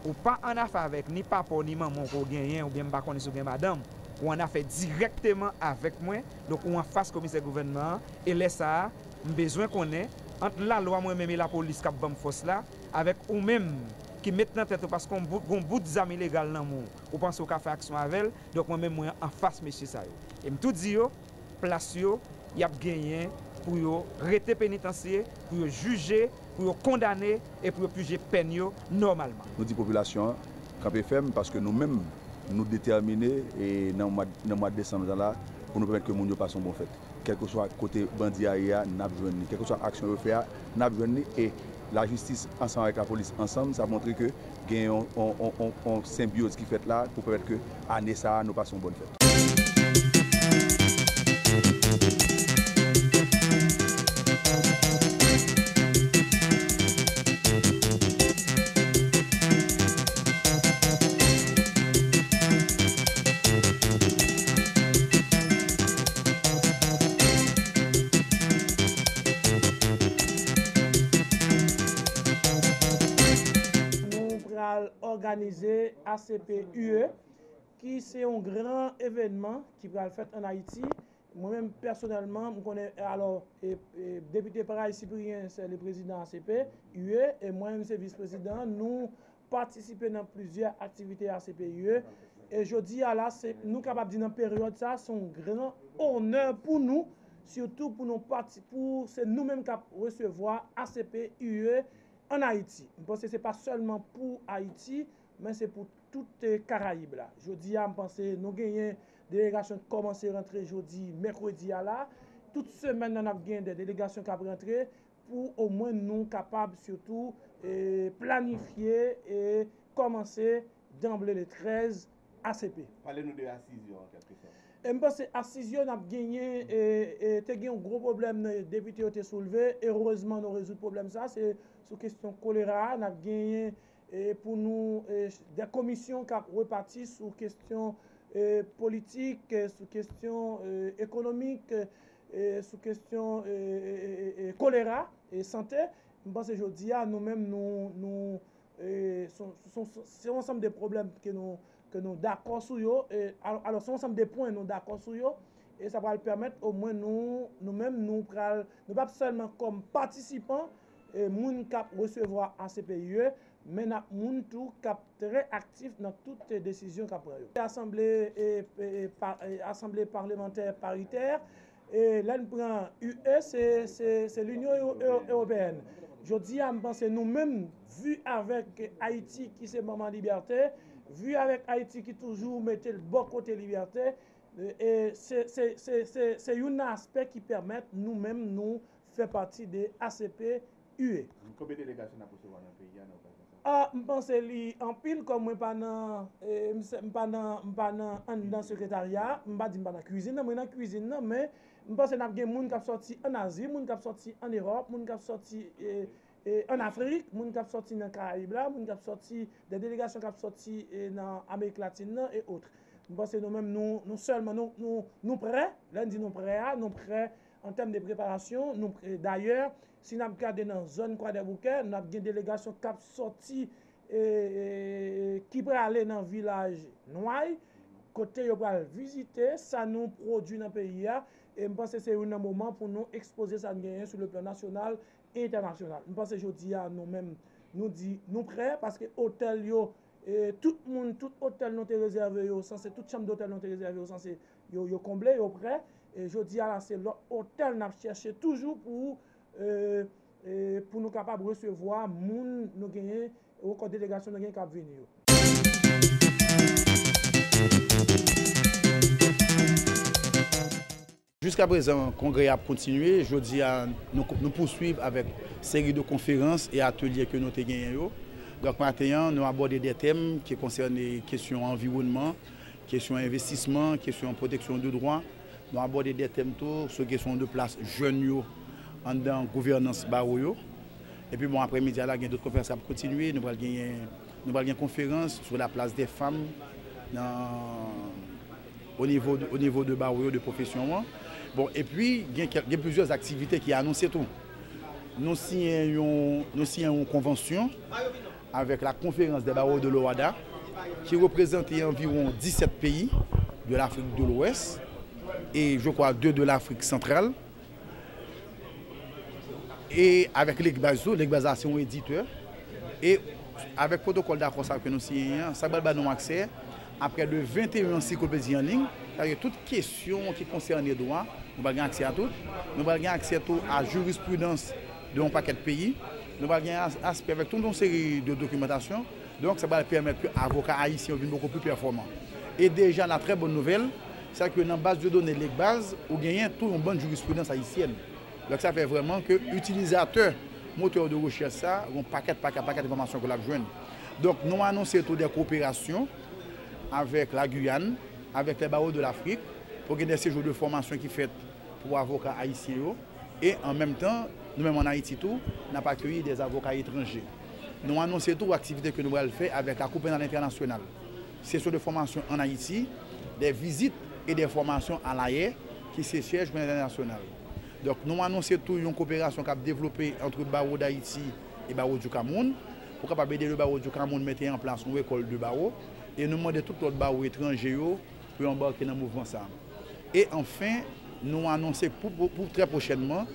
Speaker 4: ou pas en affaire avec ni papa ni maman ko gagner ou bien pas connait sou gen madame, ou en affaire directement avec moi, donc ou en face commissaire gouvernement et les ça besoin connaît entre la loi moi-même et la police qui bam force là avec ou même qui mettent dans tête parce qu'on bout des amis légal dans moun ou pense au ka faire action avec elle donc moi même moi en face monsieur ça et me tout dit yo place yo y a gagné pour yo rester pénitencier pour yo juger pour yo condamner et pour yo juger peine yo normalement
Speaker 5: nous dit population camper ferme parce que nous mêmes nous déterminer et dans le mois de décembre là pour nous permettre que moun yo passe un bon fête quel que soit côté bandit n'a besoin quelle que soit action faire n'a besoin et la justice ensemble avec la police ensemble, ça montre que il y a une symbiose qui fait là pour permettre que l'année ça nous passons une bonne fête.
Speaker 7: organiser ACP-UE, qui c'est un grand événement qui va le faire en Haïti. Moi-même, personnellement, je connais, alors, député Paraï Cyprien, c'est le président ACP-UE, et moi-même, c'est vice-président. Nous participons dans plusieurs activités ACP-UE. Et je dis à là, nous sommes capables de dire dans la période, ça, c'est un grand honneur pour nous, surtout pour nous c'est nous-mêmes qui recevoir ACP-UE en Haïti. Je pense que ce n'est pas seulement pour Haïti, mais c'est pour toutes les Caraïbes. Là. Je dis à penser, nous avons une délégation qui commence à rentrer jeudi, mercredi à là. Toute semaine, nous avons des délégations qui vont rentrer pour au moins nous capables surtout planifier et commencer d'emblée le 13 ACP.
Speaker 8: Parlez-nous de Assisio en quelque sorte.
Speaker 7: Et je pense que Assisio a gagné un gros problème, les députés ont été soulevés. Heureusement, nous résout le problème. Ça, c'est sur question choléra. Nous avons gagné pour nous des commissions qui ont reparti sur question politique, sur question économique, sur question choléra et santé. Je pense que aujourd'hui, nous-mêmes, c'est ensemble des problèmes que nous d'accord sur eux. Alors, c'est ensemble des points nous d'accord sur eux. Et ça va le permettre au moins nous-mêmes, nous pas seulement comme participants, nous recevoir ACP-UE, mais nous tout très actifs dans toutes les décisions qu'on prend. L'Assemblée parlementaire paritaire, et là, nous prenons UE, c'est l'Union européenne. Je dis à me penser nous-mêmes, vu avec Haïti qui c'est moment liberté, vu avec Haïti qui toujours mettait le bon côté liberté, c'est un aspect qui permet nous-mêmes nous faire partie des ACP-UE.
Speaker 8: Combien de délégations vous avez dans le pays?
Speaker 7: Je pense que en pile, comme moi, dans le secrétariat, je ne pas dans la cuisine, mais dans la cuisine, mais je pense que nous avons des gens qui sont sortis en Asie, des gens qui sont sortis en Europe, des gens qui sont sortis en Afrique, des gens qui sont sortis dans les Caraïbes, des gens qui sont sortis, des délégations qui sont sorties dans l'Amérique latine et autres. Je pense que nous-mêmes, nous seulement, nous prêts, là, on dit nous prêts en termes de préparation. D'ailleurs, si nous regardons dans la zone Croix des Bouquets, nous avons une délégation qui a sorti qui peut aller dans le village Noailles, côté pour visiter, ça nous produit dans le pays. Et je pense que c'est un moment pour nous exposer ça sur le plan national et international. Je pense que je dis à nous-mêmes, nous prêts parce que hôtel, tout hôtel nous est réservé, toute chambre d'hôtel nous est réservée, c'est comblé, prêt. Et je dis à c'est l'hôtel nous cherché toujours pour nous capables de recevoir moun nous gagner ou la délégation nous gagner cap venir.
Speaker 9: Jusqu'à présent, le congrès a continué. Je dis à nous poursuivre avec une série de conférences et ateliers que nous avons gagnés. Donc maintenant, nous abordons des thèmes qui concernent les questions environnement, questions investissement, questions protection de droits. Nous abordons des thèmes sur les questions de place jeunes en dans gouvernance barreau. Et puis bon après-midi, il y a d'autres conférences qui continuer. Nous allons gagner une conférence sur la place des femmes au niveau de barreau de profession. Bon, et puis il y a plusieurs activités qui annoncent tout. Nous signons une convention avec la conférence des barreaux de l'OADA qui représente environ 17 pays de l'Afrique de l'Ouest et je crois 2 de l'Afrique centrale. Et avec l'Egbazo éditeur, et avec le protocole d'accord que nous signons, ça va nous accès à près de 21 encyclopédies en ligne. Toute question qui concerne les droits, nous avons accès à tout. Nous avons accès à la jurisprudence de un paquet de pays. Nous avons accès avec toute une série de documentation. Donc ça va permettre que les avocats haïtiens soient beaucoup plus performants. Et déjà, la très bonne nouvelle, c'est que dans la base de données l'Egbaz, vous gagnez toute une bonne jurisprudence haïtienne. Donc ça fait vraiment que l'utilisateur, moteur de recherche, ça, un paquet d'informations que l'on joint. Donc nous annonçons toutes des coopérations avec la Guyane, avec les barreaux de l'Afrique, pour qu'il y ait des séjours de formation qui sont faits pour les avocats haïtiens. Et en même temps, nous-mêmes en Haïti, nous avons accueilli des avocats étrangers. Nous annonçons toutes les activités que nous allons faire avec la Coupe pénale internationale. Séjours de formation en Haïti, des visites et des formations à l'AE, qui se siège pénal international. Donc nous annonçons toute une coopération qui a développé entre le barreau d'Haïti et le barreau du Cameroun pour capable aider le barreau du Cameroun mettre en place une école de barreau et nous demander tout autre barreau étranger pour embarquer dans le mouvement ça. Et enfin, nous annonçons pour très prochainement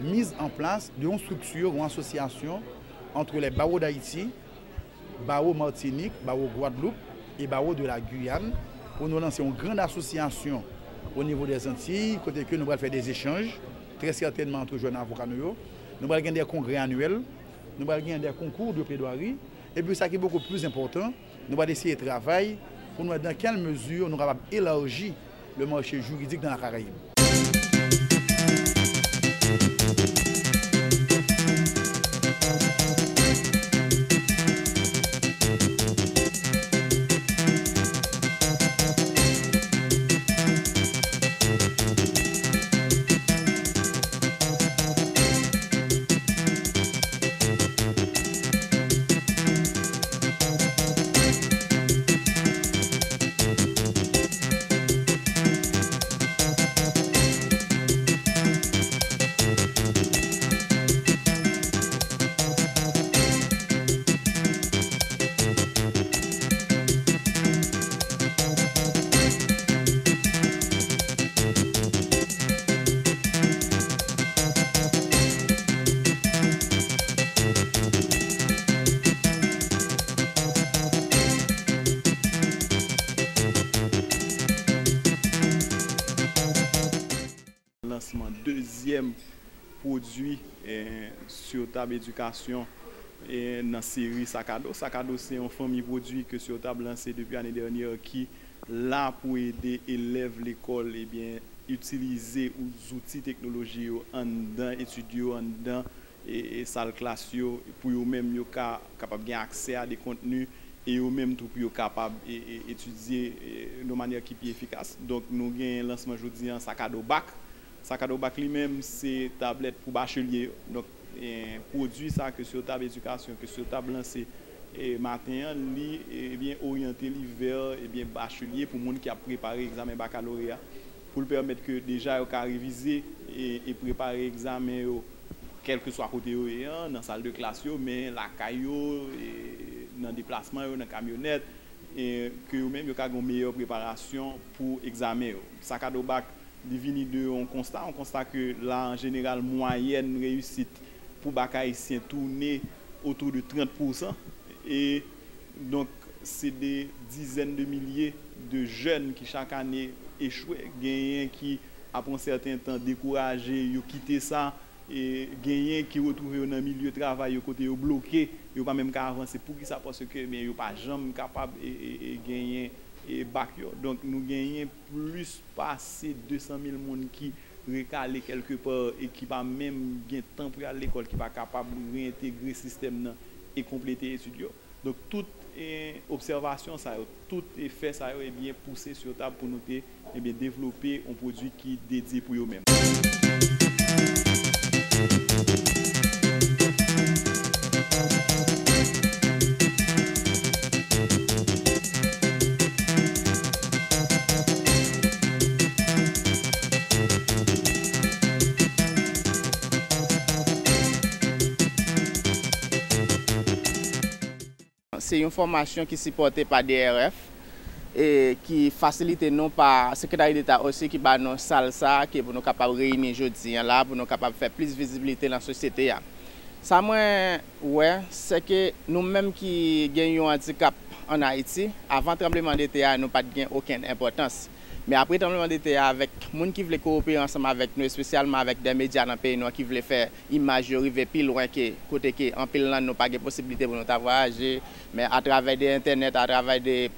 Speaker 9: mise en place d'une structure ou association entre les barreaux d'Haïti, barreaux Martinique, barreaux Guadeloupe et barreaux de la Guyane pour nous lancer une grande association au niveau des Antilles, côté que nous allons faire des échanges, très certainement entre jeunes avocats. Nous allons faire des congrès annuels, nous allons faire des concours de plaidoirie. Et puis, ça qui est beaucoup plus important, nous allons essayer de travailler pour nous voir dans quelle mesure nous allons élargir le marché juridique dans la Caraïbe.
Speaker 11: Deuxième produit sur table éducation dans la série Sakado. Sakado, c'est une famille produit que sur table lancé depuis l'année dernière qui là pour aider élèves l'école et bien utiliser les outils technologiques en dedans étudiants en dedans et salle classe pour eux même capable d'avoir accès à des contenus et eux même tout pour capable étudier de manière qui est efficace. Donc nous avons un lancement aujourd'hui en Sakado Bac. Sakado Bac lui-même, c'est tablette pour bachelier. Donc, produit ça que sur table éducation, que sur table lancé matin, lui est bien orienté vers bachelier pour les gens qui a préparé l'examen baccalauréat, pour le permettre que déjà ils réviser et préparer l'examen, quel que soit côté dans la salle de classe, mais la caillou, dans le déplacement, dans la camionnette, et que eux-mêmes ils ont une meilleure préparation pour l'examen. Sakado Bac divini de on constate que là en général moyenne réussite pour bac haïtien tourner autour de 30% et donc c'est des dizaines de milliers de jeunes qui chaque année échouent, gagnent qui après un certain temps découragés, ils quittent ça et gagnent qui retrouvent dans le milieu de travail côté bloqué, ils pas même qu'à avancer pour qui ça parce que mais ils pas jamais capable et gagner et bac. Donc nous gagnons plus passer 200 000 personnes qui recalent quelque part et qui pas même gain temps pour aller à l'école, qui pas capable de réintégrer le système et compléter les études. Donc toute observation ça, tout effet ça est bien poussé sur table pour nous développer un produit qui est dédié pour eux-mêmes.
Speaker 12: C'est une formation qui est supportée par DRF et qui facilite non par le secrétaire d'État aussi qui va nous salsa qui pour nous capables de réunir aujourd'hui là pour nous capables de faire plus de visibilité dans la société. Ça moi ouais, c'est que nous-mêmes qui gagnons un handicap en Haïti, avant le tremblement de terre, nous pas gain aucune importance. Mais après le tremblement de terre, avec les gens qui veulent coopérer ensemble avec nous, spécialement avec des médias dans le pays qui veulent faire image arriver plus loin que côté que en pile là nous pas de possibilité pour nous voyager, mais à travers des internet, à travers des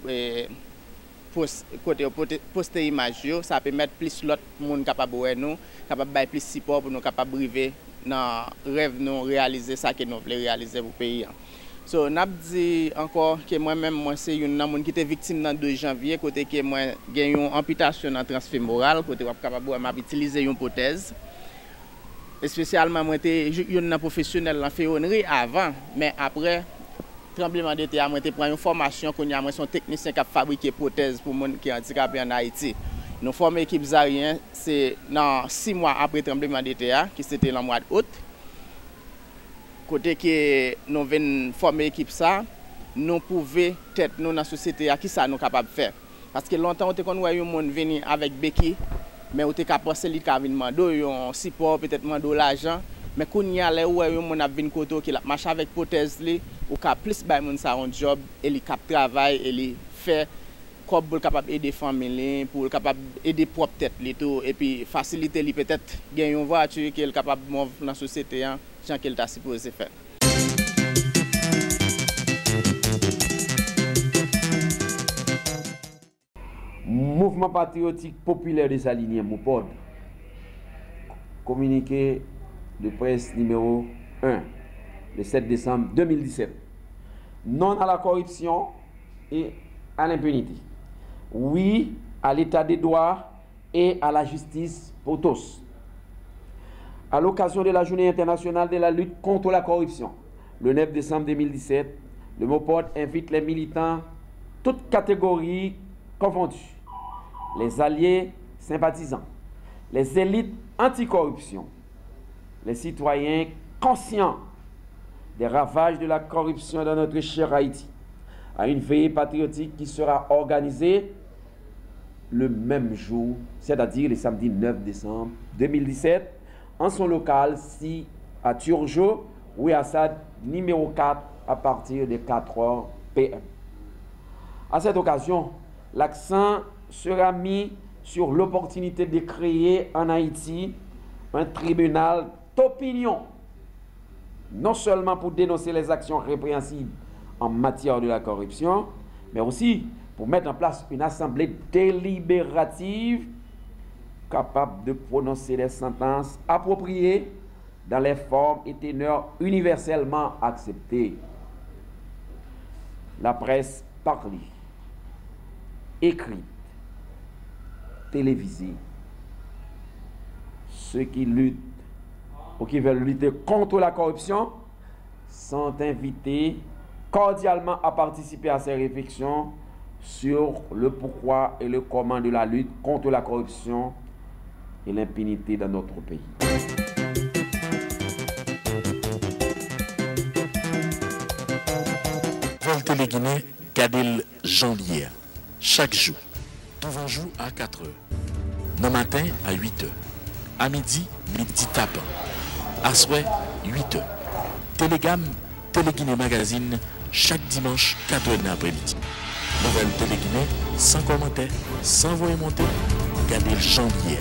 Speaker 12: poster image, ça permet plus l'autre monde capable de nous, capable de plus support pour nous capable arriver dans rêve nous réaliser ça que nous voulons réaliser pour le pays. So, n'a dit encore que moi-même, c'est une personne qui était victime le 2 janvier, côté que moi j'ai une amputation dans le transfert moral, côté que je suis utiliser une prothèse. Spécialement, moi j'étais une professionnelle en ferronnerie avant, mais après tremblement de terre, moi j'ai pris une formation qu'on a, moi son technicien qui a fabriqué prothèses pour les gens qui sont handicapés en Haïti. Nous formons l'équipe Zarien, c'est dans 6 mois après tremblement de terre, qui c'était le mois d'août. côté que nous venons former l'équipe ça, nous pouvons tête nous dans la société à qui ça nous capable de faire. Parce que longtemps, on a vu un monde venir avec béquille, mais on a pensé qu'il y a un support, peut-être de l'argent. Mais quand il y a un monde qui vient côté qui marche avec prothèse, ou qui a plus de job, et il travaille, et il fait comme capable d'aider les familles, pour capable d'aider propre tête, et puis faciliter peut-être gagner une voiture qui est capable de mouvoir dans la société, sans qu'elle t'a supposé faire.
Speaker 6: Mouvement patriotique populaire des alignés Mopod. Communiqué de presse numéro 1, le 7 décembre 2017. Non à la corruption et à l'impunité. Oui à l'état des droits et à la justice pour tous. À l'occasion de la Journée internationale de la lutte contre la corruption, le 9 décembre 2017, le Mopod invite les militants, toutes catégories confondues, les alliés sympathisants, les élites anticorruption, les citoyens conscients des ravages de la corruption dans notre cher Haïti, à une veillée patriotique qui sera organisée le même jour, c'est-à-dire le samedi 9 décembre 2017, en son local, si à Turjo, Rue Assad, numéro 4, à partir de 4h PM. À cette occasion, l'accent sera mis sur l'opportunité de créer en Haïti un tribunal d'opinion, non seulement pour dénoncer les actions répréhensibles en matière de la corruption, mais aussi pour mettre en place une assemblée délibérative capable de prononcer des sentences appropriées dans les formes et teneurs universellement acceptées. La presse parlée, écrite, télévisée, ceux qui luttent ou qui veulent lutter contre la corruption sont invités cordialement à participer à ces réflexions sur le pourquoi et le comment de la lutte contre la corruption et l'impunité dans notre pays.
Speaker 10: Volte les Guinées, Kadel Janvier. Chaque jour, devant jour à 4h. Le matin à 8h. À midi, midi tapant. À soir, 8h. Télégamme, Téléguinée Magazine, chaque dimanche, 4h l'après-midi. Nouvelle Téléguinée, sans commentaire, sans voix monter, Kadel Janvier.